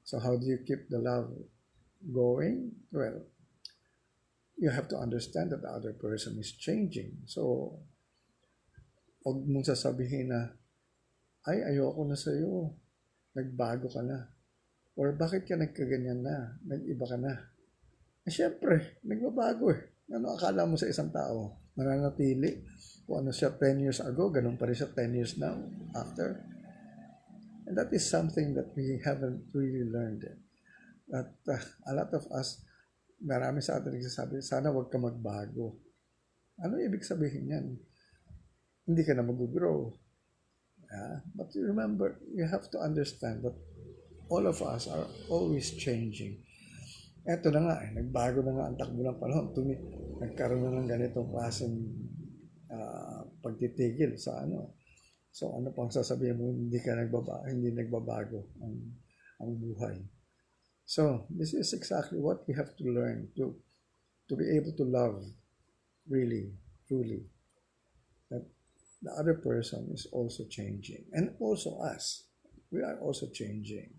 So, how do you keep the love going? Well, you have to understand that the other person is changing. So, huwag mong sasabihin na, ay, ayoko na sa'yo. Nagbago ka na. Or bakit ka nagkaganyan na? Nag-iba ka na. Siyempre, nagbabago Ano akala mo sa isang tao? Mananatili. Kung ano siya 10 years ago, ganun pa rin siya 10 years now, after. And that is something that we haven't really learned. That a lot of us, marami sa atin nagsasabi, sana wag ka magbago. Ano ibig sabihin yan? Hindi ka na mag-grow. But you remember, you have to understand that all of us are always changing. Eto na nga, nagbago na nga ang takbo ng panahon. Nagkaroon na ng ganitong klaseng pagtitigil sa ano. So ano pang sasabihin mo, hindi nagbabago ang buhay. So this is exactly what we have to learn to be able to love really, truly. That the other person is also changing. And also us. We are also changing.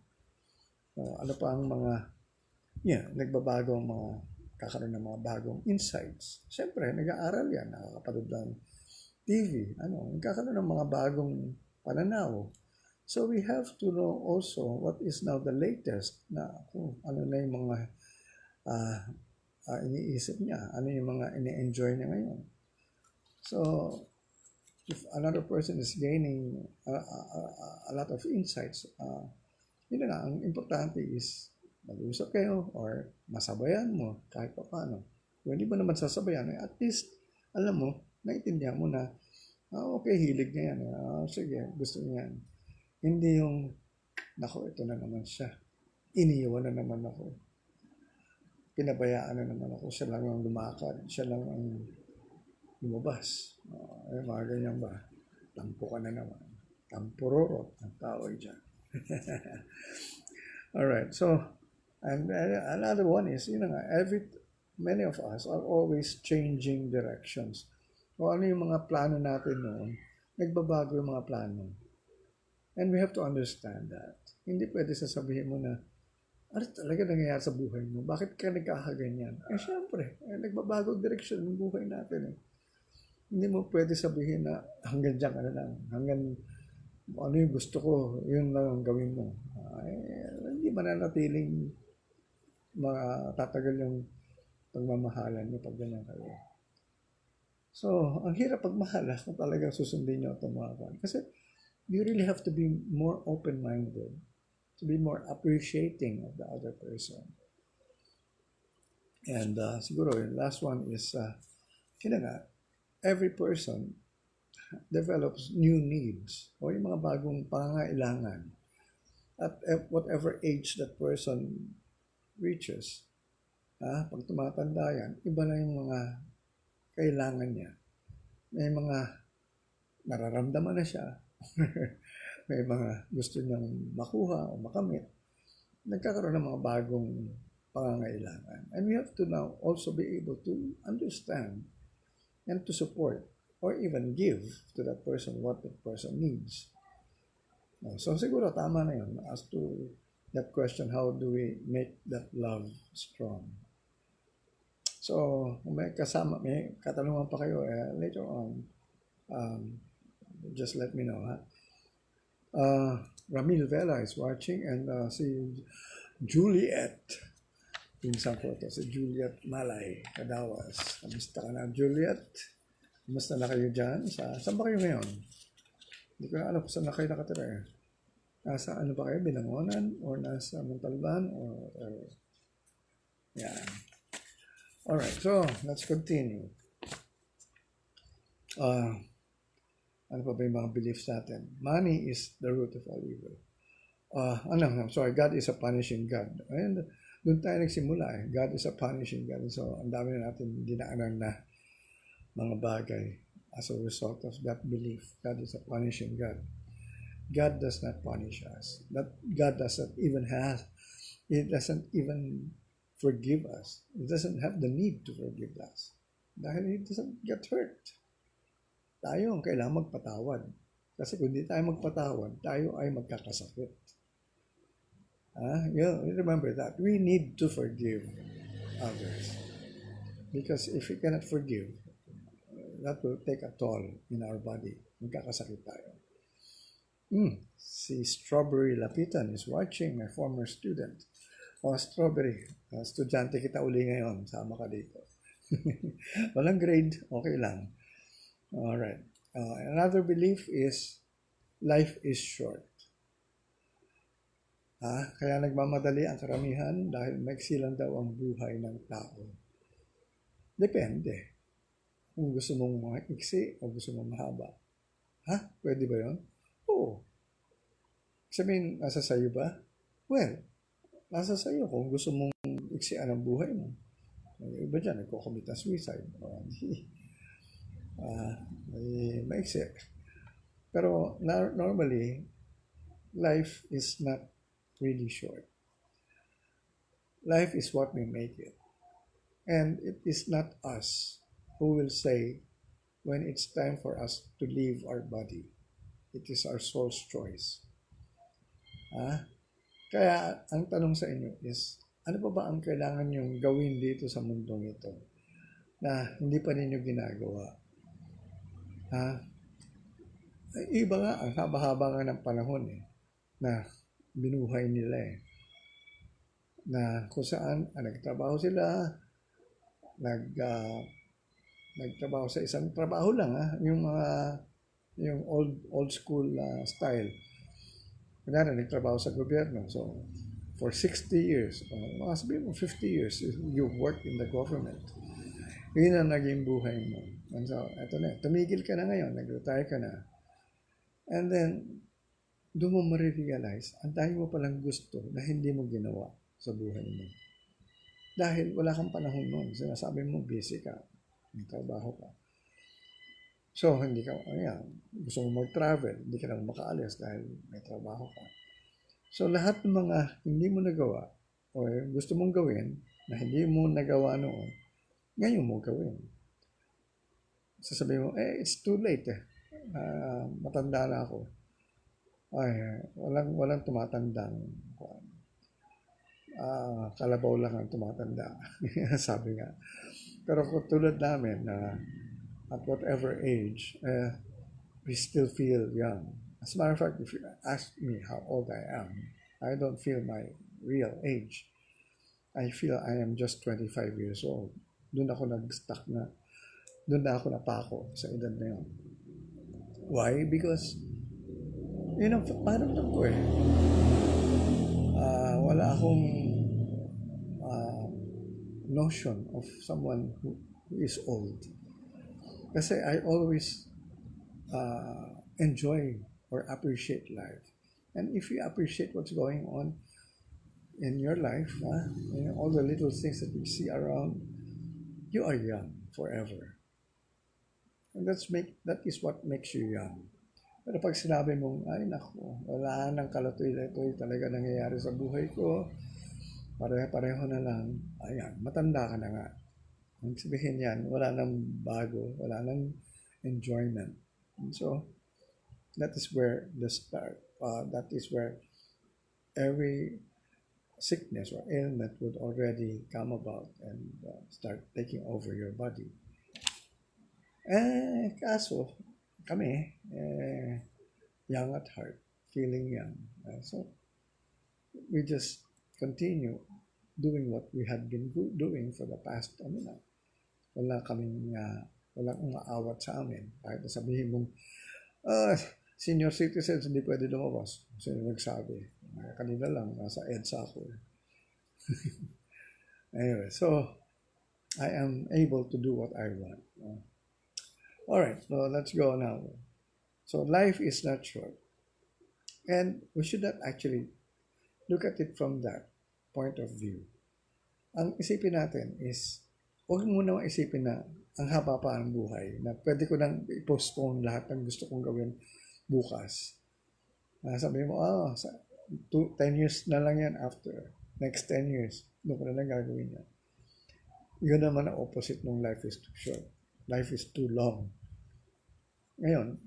Ano pa ang mga nagbabago ang mga kakaroon ng mga bagong insights. Siyempre, nag-aaral yan, nakakapanood ng TV, nagkakaroon ng mga bagong pananaw. So we have to know also what is now the latest na kung ano na yung mga iniisip niya, ano yung mga ini-enjoy niya ngayon. So, if another person is gaining a lot of insights, yun na, ang importante is mag-usap kayo or masabayan mo kahit pa paano. Kung hindi mo naman sasabayan, at least, alam mo, naiintindihan mo na, okay, hilig niya yan. Sige, gusto niya yan. Hindi yung, nako, ito na naman siya. Iniiwan na naman ako. Pinabayaan na naman ako. Siya lang ang lumakad. Siya lang ang lumabas. Mga ganyan ba? Tampo ka na naman. Tampurorot ang tawag dyan. Alright, so, and another one is, many of us are always changing directions. O ano yung mga plano natin noon, nagbabago yung mga plano. And we have to understand that. Hindi pwede sasabihin mo na, ano talaga nangyayari sa buhay mo? Bakit ka nagkakaganyan? Siyempre, nagbabago direksyon ng buhay natin. Hindi mo pwede sabihin na hanggang dyan ka na lang. Hanggang ano yung gusto ko, yun lang ang gawin mo. Hindi mananatiling tatagal yung pagmamahalan niyo pag ganyan kayo. So, ang hirap pagmahala kung talagang susundin niyo itong mga kan. Kasi you really have to be more open-minded, to be more appreciating of the other person. And siguro yung last one is, every person develops new needs o yung mga bagong pangangailangan at whatever age that person reaches. Pag tumatanda yan, iba na yung mga kailangan niya. May mga nararamdaman na siya. May mga gusto niyang makuha o makamit. Nagkakaroon ng mga bagong pangangailangan. And we have to now also be able to understand and to support or even give to that person what that person needs. So siguro tama na yun as to that question, how do we make that love strong? So, kung may katanungan pa kayo, later on, just let me know. Ramil Vela is watching and si Juliet, pinsan ko ito, si Juliet Malay, Kadawas. Kamusta ka na, Juliet? Kamusta na kayo dyan? Saan ba kayo ngayon? Hindi ko na alam kung saan na kayo nakatira. Nasa ano ba kayo? Binangonan? Or nasa Montalban? Or yan. Alright, so let's continue. Ano pa ba yung mga beliefs natin? Money is the root of all evil. God is a punishing God. And doon tayo nagsimula God is a punishing God. So ang dami na natin dinaanan na mga bagay as a result of that belief. God is a punishing God. God does not punish us. That God doesn't even forgive us. He doesn't have the need to forgive us. Dahil He doesn't get hurt. Tayo ang kailangan magpatawad. Kasi kung hindi tayo magpatawad, tayo ay magkakasakit. You remember that. We need to forgive others. Because if we cannot forgive, that will take a toll in our body. Magkakasakit tayo. Si Strawberry Lapitan is watching, my former student. Strawberry, estudyante kita uli ngayon, sama ka dito. Walang grade, okay lang. Alright. Another belief is, life is short. Kaya nagmamadali ang karamihan dahil maiksi lang daw ang buhay ng tao. Depende. kung gusto mong maiksi o gusto mong mahaba. Ha? Pwede ba yun? Oo. Sabihin, nasa sayo ba? Well, nasa sayo kung gusto mong iksian ang buhay mo. Yung iba dyan, nagko-commit na suicide. May maiksi. Pero normally, life is not really short. Life is what we make it. And it is not us who will say when it's time for us to leave our body. It is our soul's choice. Kaya ang tanong sa inyo is, ano pa ba ang kailangan nyong gawin dito sa mundong ito na hindi pa ninyo ginagawa? Iba nga, ang haba-haba nga ng panahon na binuhay nila na kung saan nagtrabaho sila, nagtrabaho sa isang trabaho lang, yung old school style. Kunyari, nagtrabaho sa gobyerno. So, for 60 years, mga sabihin mo 50 years, you've worked in the government. Yun ang naging buhay mo. And so, eto na, tumigil ka na ngayon, nag-retire ka na. And then, doon mo marirealize, ang dami mo palang gusto na hindi mo ginawa sa buhay mo. Dahil wala kang panahon noon. Sinasabi mo, busy ka. May trabaho ka. So, hindi ka, gusto mo mag-travel, hindi ka lang makaalis dahil may trabaho ka. So, lahat ng mga hindi mo nagawa o gusto mong gawin na hindi mo nagawa noon, ngayon mo gawin. Sasabihin mo, it's too late matanda na ako. Walang tumatandang kalabaw lang ang tumatanda. Sabi nga. Pero kung tulad namin at whatever age, we still feel young. As a matter of fact, if you ask me how old I am, I don't feel my real age. I feel I am just 25 years old. Doon ako nag-stuck na. Doon na ako napako sa edad na yun. Why? Because, parang ko wala akong notion of someone who is old. Kasi I always enjoy or appreciate life. And if you appreciate what's going on in your life, all the little things that you see around, you are young forever. And that is what makes you young. Pero pag sinabi mong, ay naku, wala nang kalatoy-latoy talaga nangyayari sa buhay ko, pareho na lang, ayan, matanda ka na nga. Ang sabihin yan, wala nang bago, wala nang enjoyment. And so, that is where the start, that is where every sickness or ailment would already come about and start taking over your body. Kaso, kami, young at heart, feeling young. So, we just continue doing what we had been doing for the past, walang umaawat sa amin. Kahit sabihin mong, senior citizens, hindi pwede lumabas. Sino nagsabi? Kanina lang, nasa EDSA ako. Anyway, so, I am able to do what I want. Alright, so let's go now. So, life is not short. And we should not actually look at it from that point of view. Ang isipin natin is, huwag muna isipin na ang haba pa ang buhay, na pwede ko nang i-postpone lahat ng gusto kong gawin bukas. Sabi mo, 10 years na lang yan after. Next 10 years, doon ko na lang gagawin yan. Yun naman ang opposite ng life is too short. Life is too long. Ngayon,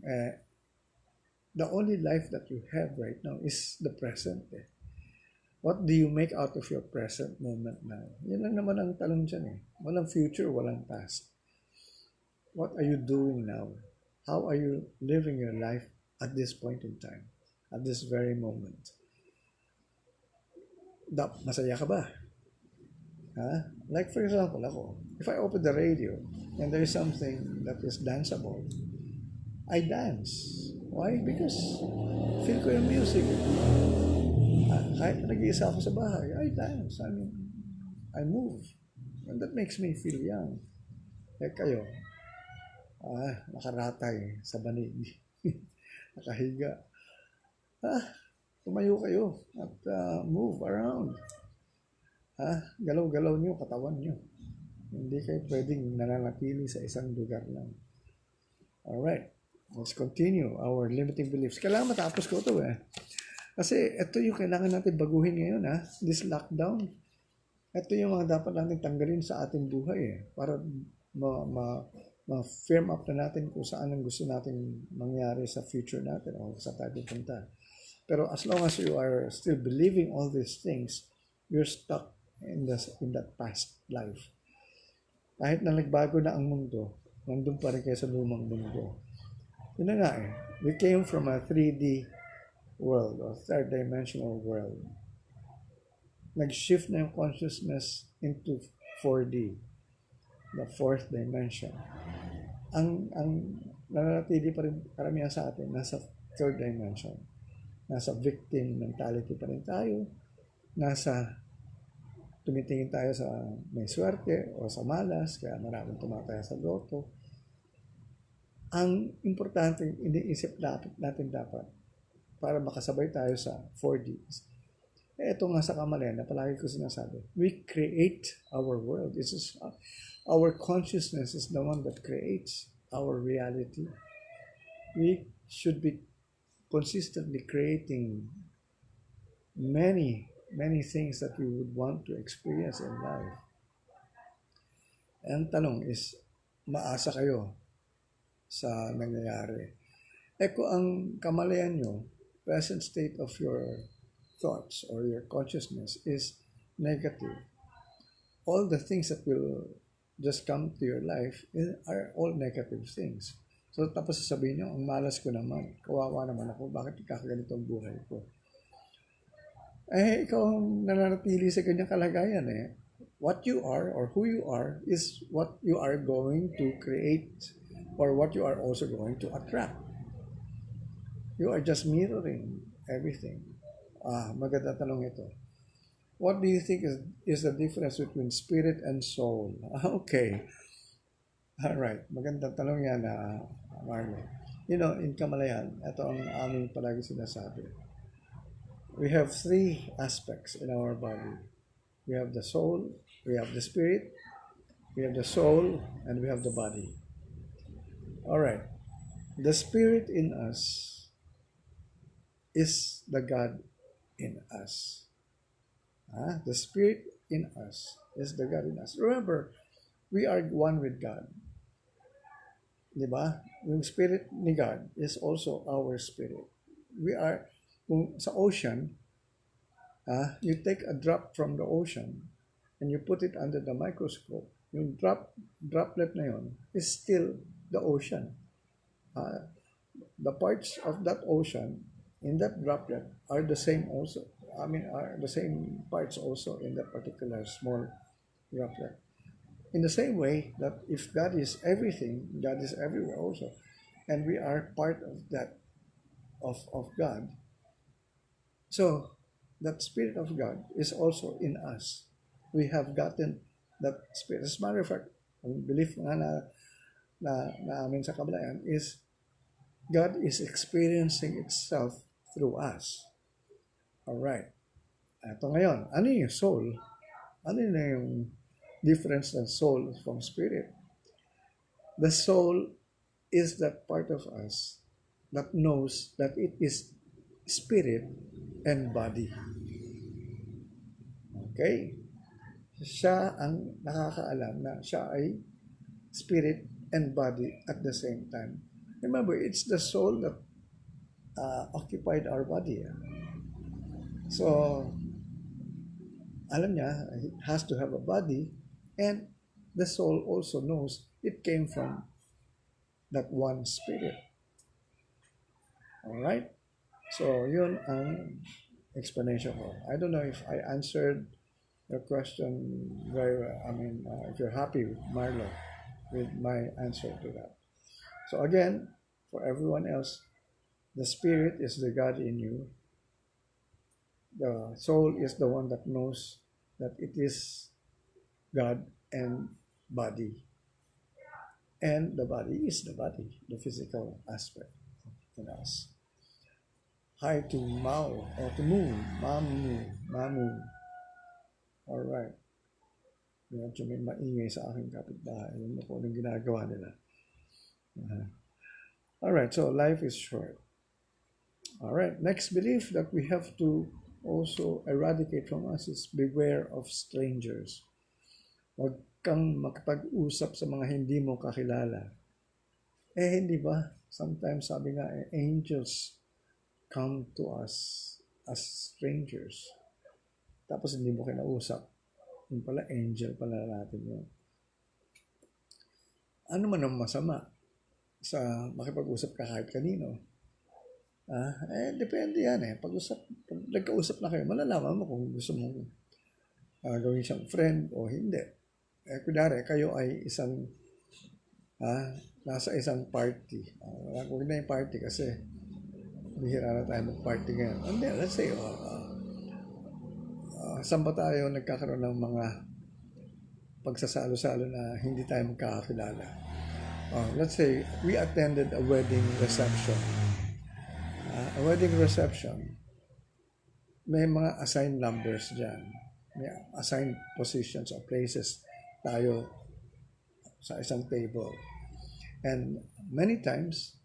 the only life that you have right now is the present. What do you make out of your present moment now? Yan lang naman ang tanong dyan. Walang future, walang past. What are you doing now? How are you living your life at this point in time? At this very moment? Masaya ka ba? Like for example, ako, if I open the radio and there is something that is danceable, I dance. Why? Because feel ko yung music. Kahit nag-iisa ako sa bahay, I dance. I move. And that makes me feel young. Kayo, nakaratay sa banig. Nakahiga. Tumayo kayo at move around. Galaw-galaw nyo, katawan nyo. Hindi kayo pwedeng nananatili sa isang lugar lang. Alright, let's continue our limiting beliefs. Kailangan matapos ko ito Kasi ito yung kailangan natin baguhin ngayon this lockdown. Ito yung mga dapat natin tanggalin sa ating buhay para ma-firm up na natin kung saan ang gusto natin mangyari sa future natin o sa tayo pupunta. Pero as long as you are still believing all these things, you're stuck in that past life. Kahit na nagbago na ang mundo, nandun pa rin kayo sa lumang mundo. Yun na nga We came from a 3D world or third dimensional world. Nag-shift na yung consciousness into 4D, the fourth dimension. Ang nananatili pa rin karamihan sa atin, nasa third dimension. Nasa victim mentality pa rin tayo. Tumitingin tayo sa may swerte o sa malas, kaya maraming tumataya sa loto. Ang importante, iniisip natin dapat para makasabay tayo sa 4D. Ito nga sa Kamalayan na palagi ko sinasabi, we create our world. Our consciousness is the one that creates our reality. We should be consistently creating many things that we would want to experience in life. Ang tanong is, maasa kayo sa nangyayari. Kung ang kamalayan nyo, present state of your thoughts or your consciousness is negative, all the things that will just come to your life are all negative things. So tapos sasabihin nyo, ang malas ko naman, kawawa naman ako, bakit kakaganito ang buhay ko? Ikaw ang nananatili sa ganyang kalagayan What you are or who you are is what you are going to create or what you are also going to attract. You are just mirroring everything. Maganda tanong ito. What do you think is the difference between spirit and soul? Okay. Alright. Magandang tanong yan, Marlon. In Kamalayan, ito ang aming palagi sinasabi. We have three aspects in our body. We have the soul, we have the spirit, we have the soul, and we have the body. Alright. The spirit in us is the God in us. The spirit in us is the God in us. Remember, we are one with God. Diba? Yung spirit ni God is also our spirit. We are, kung sa ocean, you take a drop from the ocean and you put it under the microscope. Yung droplet na yun is still the ocean. The parts of that ocean in that droplet are the same also. Are the same parts also in that particular small droplet. In the same way that if God is everything, God is everywhere also. And we are part of that, of God. So, that Spirit of God is also in us. We have gotten that Spirit. As a matter of fact, ang belief nga na amin sa Kamalayan is God is experiencing itself through us. Alright. Ito ngayon, ano yung soul? Ano yung difference ng soul from spirit? The soul is that part of us that knows that it is spirit and body. Okay? Siya ang nakakaalam na siya ay spirit and body at the same time. Remember, it's the soul that occupied our body. So, alam niya, it has to have a body, and the soul also knows it came from that one spirit. Alright? So, yun ang explanation ko. I don't know if I answered your question very well. If you're happy, Marlo, with my answer to that. So again, for everyone else, the spirit is the God in you. The soul is the one that knows that it is God and body. And the body is the body, the physical aspect in us. Hi to Mao, or to Moon, Mamu. Alright. Medyo may maingay sa aking kapitbahay. Alam mo kung anong ginagawa nila. Alright, so life is short. Alright, next belief that we have to also eradicate from us is beware of strangers. Huwag kang makipag-usap sa mga hindi mo kakilala. Hindi ba? Sometimes sabi nga, angels come to us as strangers. Tapos hindi mo kinausap. Yung pala, angel pala natin yun. Ano man ang masama sa makipag-usap ka kahit kanino? Depende yan eh. Pag nagkausap na kayo, malalaman mo kung gusto mong gawin siyang friend o hindi. Kunwari, kayo ay nasa isang party. Huwag na yung party kasi bihira na tayo mag-party ngayon. And then, let's say, saan ba tayo nagkakaroon ng mga pagsasalo-salo na hindi tayo magkakakilala? Let's say, we attended a wedding reception. A wedding reception, may mga assigned numbers dyan. May assigned positions or places tayo sa isang table. And many times,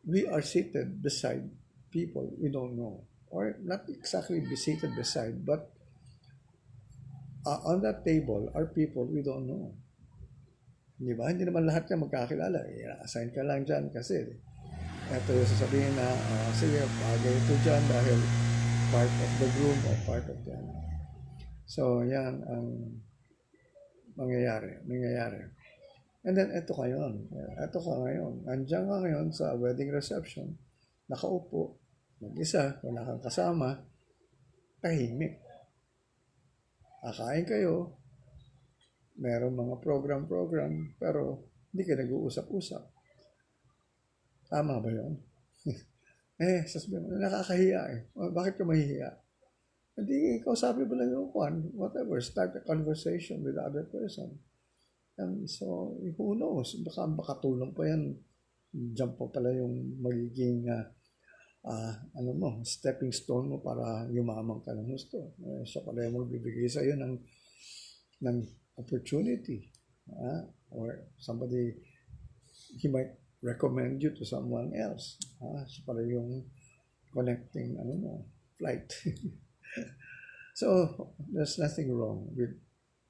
we are seated beside people we don't know. Or not exactly be seated beside, but on that table are people we don't know. Di ba? Hindi naman lahat yan magkakilala. Assign ka lang dyan kasi ito yung sasabihin na, sige, bagay ito dyan dahil part of the group or part of the So, yan ang mangyayari. And then, ito ka ngayon. Nandiyan ka ngayon sa wedding reception, nakaupo, mag-isa, wala kang kasama, tahimik. Kakain kayo, merong mga program, pero hindi ka nag-uusap-usap. Tama ba yun? Sasabihin mo, nakakahiya eh. Bakit ka mahihiya? Hindi, kausapin mo lang yung whatever, start a conversation with the other person. And so, who knows? Baka tulong pa yan. Diyan pa pala yung magiging stepping stone mo para yumaman ka ng gusto. Siya pala yung magbibigay sa'yo ng opportunity. Or somebody, he might recommend you to someone else. Siya pala yung connecting flight. So, there's nothing wrong with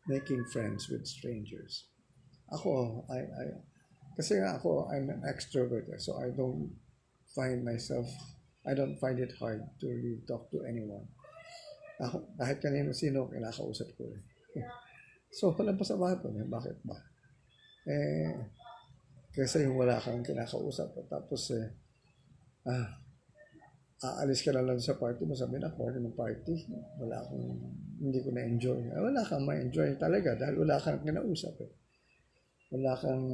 making friends with strangers. Kasi I'm an extrovert, so I don't find it hard to really talk to anyone. Kahit kanino-sino, kinakausap ko eh. So, walang masama ito. Bakit ba? Kasi yung wala kang kinakausap, tapos aalis ka na lang sa party mo, sabi na, party, hindi ko na-enjoy. Wala kang ma-enjoy talaga dahil wala kang kinausap eh. Wala kang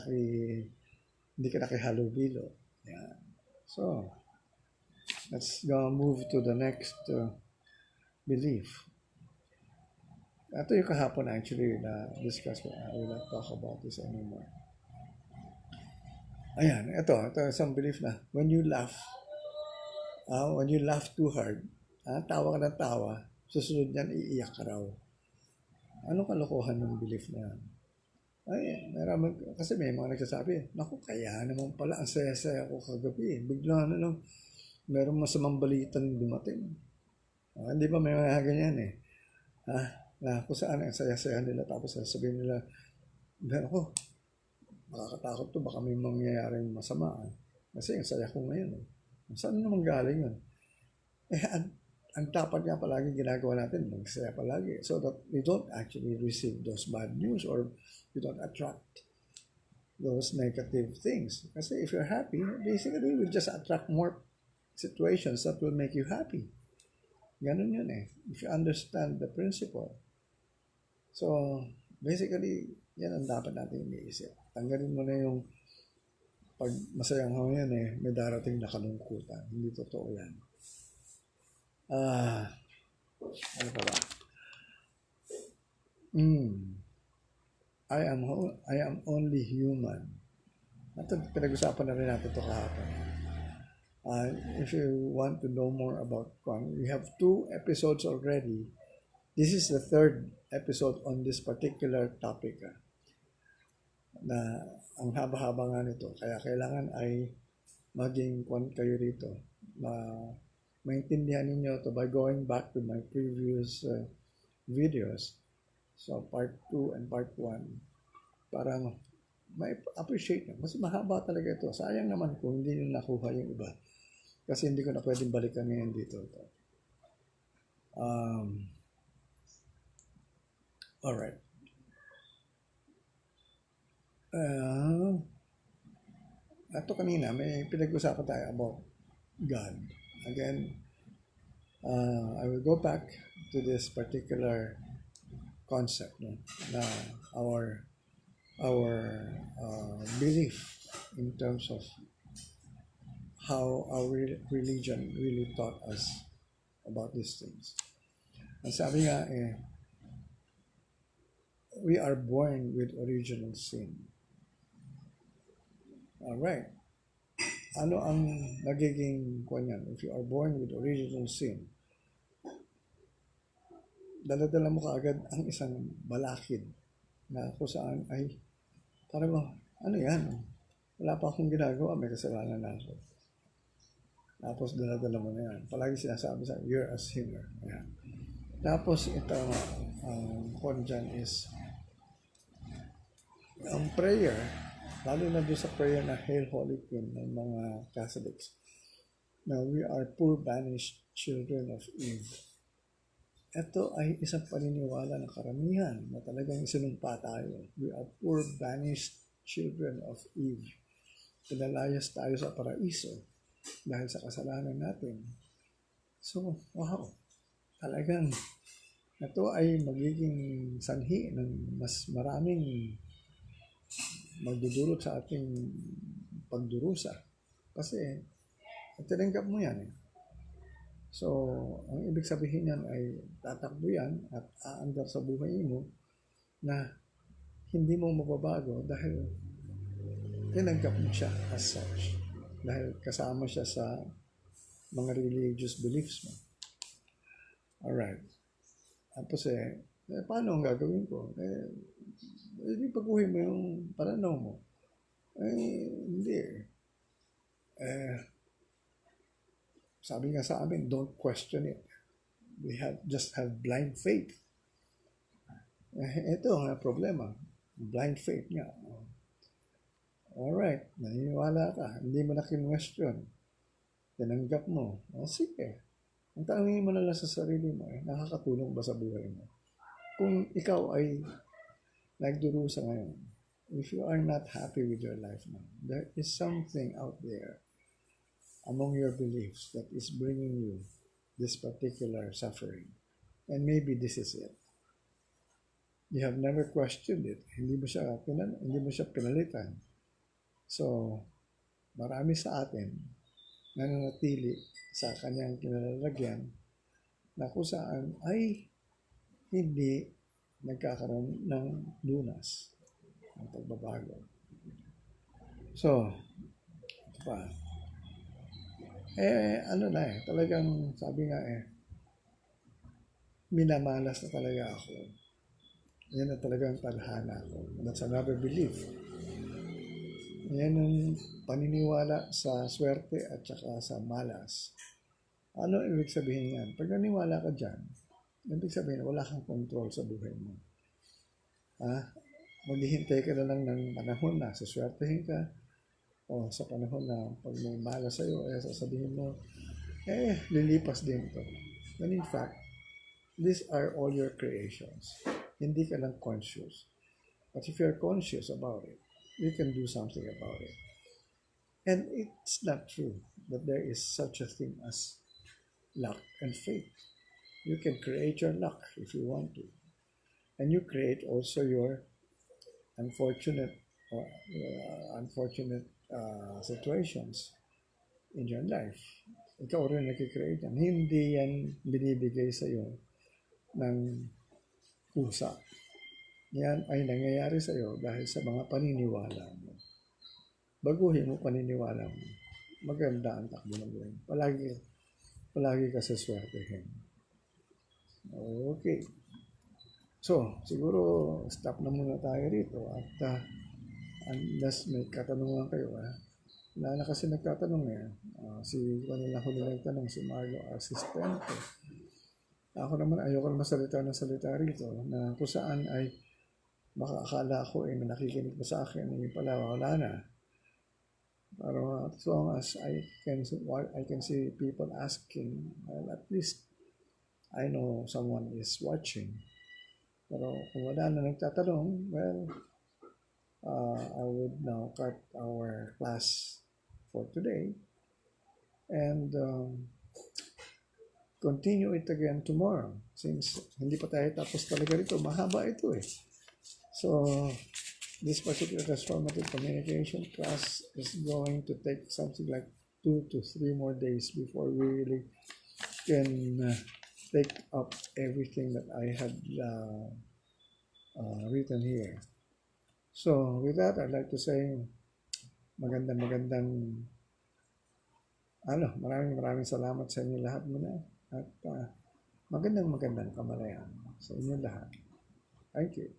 hindi ka nakihalubilo. Yeah. So, let's move to the next belief. Ito yung kahapon actually na discuss ko. I will not talk about this anymore. Ayan, ito isang belief na when you laugh too hard, tawa ka ng tawa, susunod niyan iiyak ka raw. Anong kalokohan ng belief na yan? Kasi may mga nagsasabi, naku, kaya naman pala, ang saya-saya ko kagabi. Bigla na lang, meron masamang balitan dumating. Hindi ba may mga ganyan eh? Na kung saan ang saya-saya nila, tapos sasabihin nila, ako, makakatakot to, baka may mangyayaring masama. Kasi ang saya ko ngayon. Saan naman galing yun? Ang dapat nga palagi ginagawa natin, magsaya palagi, so that we don't actually receive those bad news or we don't attract those negative things. Kasi if you're happy, basically you will just attract more situations that will make you happy. Ganun yun eh. If you understand the principle. So, basically, yan ang dapat natin iniisip. Tanggalin mo na yung pag masayang ngayon eh, may darating na kalungkutan. Hindi totoo yan. Ano pa ba? I am only human. Ito, pinag-usapan na rin natin ito kahapon. If you want to know more about Kwan, we have 2 episodes already. This is the 3rd episode on this particular topic. Na ang haba-haba nga nito. Kaya kailangan ay maging kwan kayo rito. Maintindihan ninyo ito by going back to my previous videos. So, part 2 and part 1. Parang may appreciate nyo. Mas mahaba talaga ito. Sayang naman kung hindi nyo nakuha yung iba. Kasi hindi ko na pwedeng balikan ngayon dito. Alright. Ito kanina, may pinag-usapan tayo about God. Again, I will go back to this particular concept, no? Na our belief in terms of how our religion really taught us about these things. Ang sabi nga we are born with original sin. Alright. Ano ang nagiging kanyan? If you are born with original sin, dala-dala mo kaagad ang isang balakid na kung saan ay parang ano yan? Wala pa akong ginagawa, may kasalanan na ako. Tapos dala-dala mo na yan. Palagi sinasabi sa you're a sinner. Ayan. Tapos ito ang kung dyan is ang prayer, lalo na doon sa prayer na Hail Holy Queen ng mga Catholics. Now, we are poor banished children of Eve. Ito ay isang paniniwala ng karamihan na talagang isinumpa tayo. We are poor banished children of Eve. Pinalayas tayo sa paraiso dahil sa kasalanan natin. So, wow. Talagang ito ay magiging sanhi ng mas maraming magdudulot sa ating pagdurusa. Kasi, tinanggap mo yan. So, ang ibig sabihin yan ay tatakbo yan at aandar sa buhay mo na hindi mo mababago dahil tinanggap mo siya as such. Dahil kasama siya sa mga religious beliefs mo. Alright. Tapos paano ang gagawin ko? Hindi pag-uwi mo yung pananaw mo. Hindi. Sabi nga sa amin, don't question it. We just have blind faith. Ito ang problema. Blind faith nga. Alright, naniniwala ka. Hindi mo na kinwestiyon. Tinanggap mo. Sige. Ang tanongin mo na lang sa sarili mo, nakakatulong ba sa buhay mo? Kung ikaw ay nagdurusa ngayon, if you are not happy with your life now, there is something out there among your beliefs that is bringing you this particular suffering. And maybe this is it. You have never questioned it. Hindi mo siya pinalitan. So, marami sa atin nananatili sa kanyang kinalalagyan na kung saan ay hindi nagkakaroon ng lunas ng pagbabago. So, ito pa. Talagang sabi nga minamalas na talaga ako. Yan na talagang talhana ko. That's another belief. Yan ang paniniwala sa swerte at saka sa malas. Ano ibig sabihin yan? Pag naniwala ka dyan, ibig sabihin wala kang control sa buhay mo. Maghihintay ka na lang ng panahon na suswertehin ka o sa panahon na pag may malas sa'yo, sasabihin mo, lilipas din ito. And in fact, these are all your creations. Hindi ka lang conscious. But if you're conscious about it, you can do something about it. And it's not true that there is such a thing as luck and fate. You can create your luck if you want to. And you create also your unfortunate situations in your life. Ikaw rin nakikreate yan. Hindi yan binibigay sa iyo ng kusa. Yan ay nangyayari sa iyo dahil sa mga paniniwala mo. Baguhin mo paniniwala mo. Maganda ang takbo ng buhay. Palagi ka sa swertehin. Okay. So, siguro stop na muna tayo rito at unless may katanungan kayo, wala na kasi nagtatanong si kanila huli nagtanong, si Mario Asistente. Ako naman, ayoko naman salita rito na kung saan ay baka akala ko may nakikinig pa sa akin, yung pala wala na. Pero as long as I can see people asking, well, at least I know someone is watching. Pero kung wala na nagtatanong, well, I would now cut our class for today and continue it again tomorrow. Since hindi pa tayo tapos talaga rito, mahaba ito eh. So, this particular transformative communication class is going to take something like 2 to 3 more days before we really can take up everything that I had written here. So, with that, I'd like to say maraming salamat sa inyo lahat muna at magandang Kamalayan sa inyo lahat. Thank you.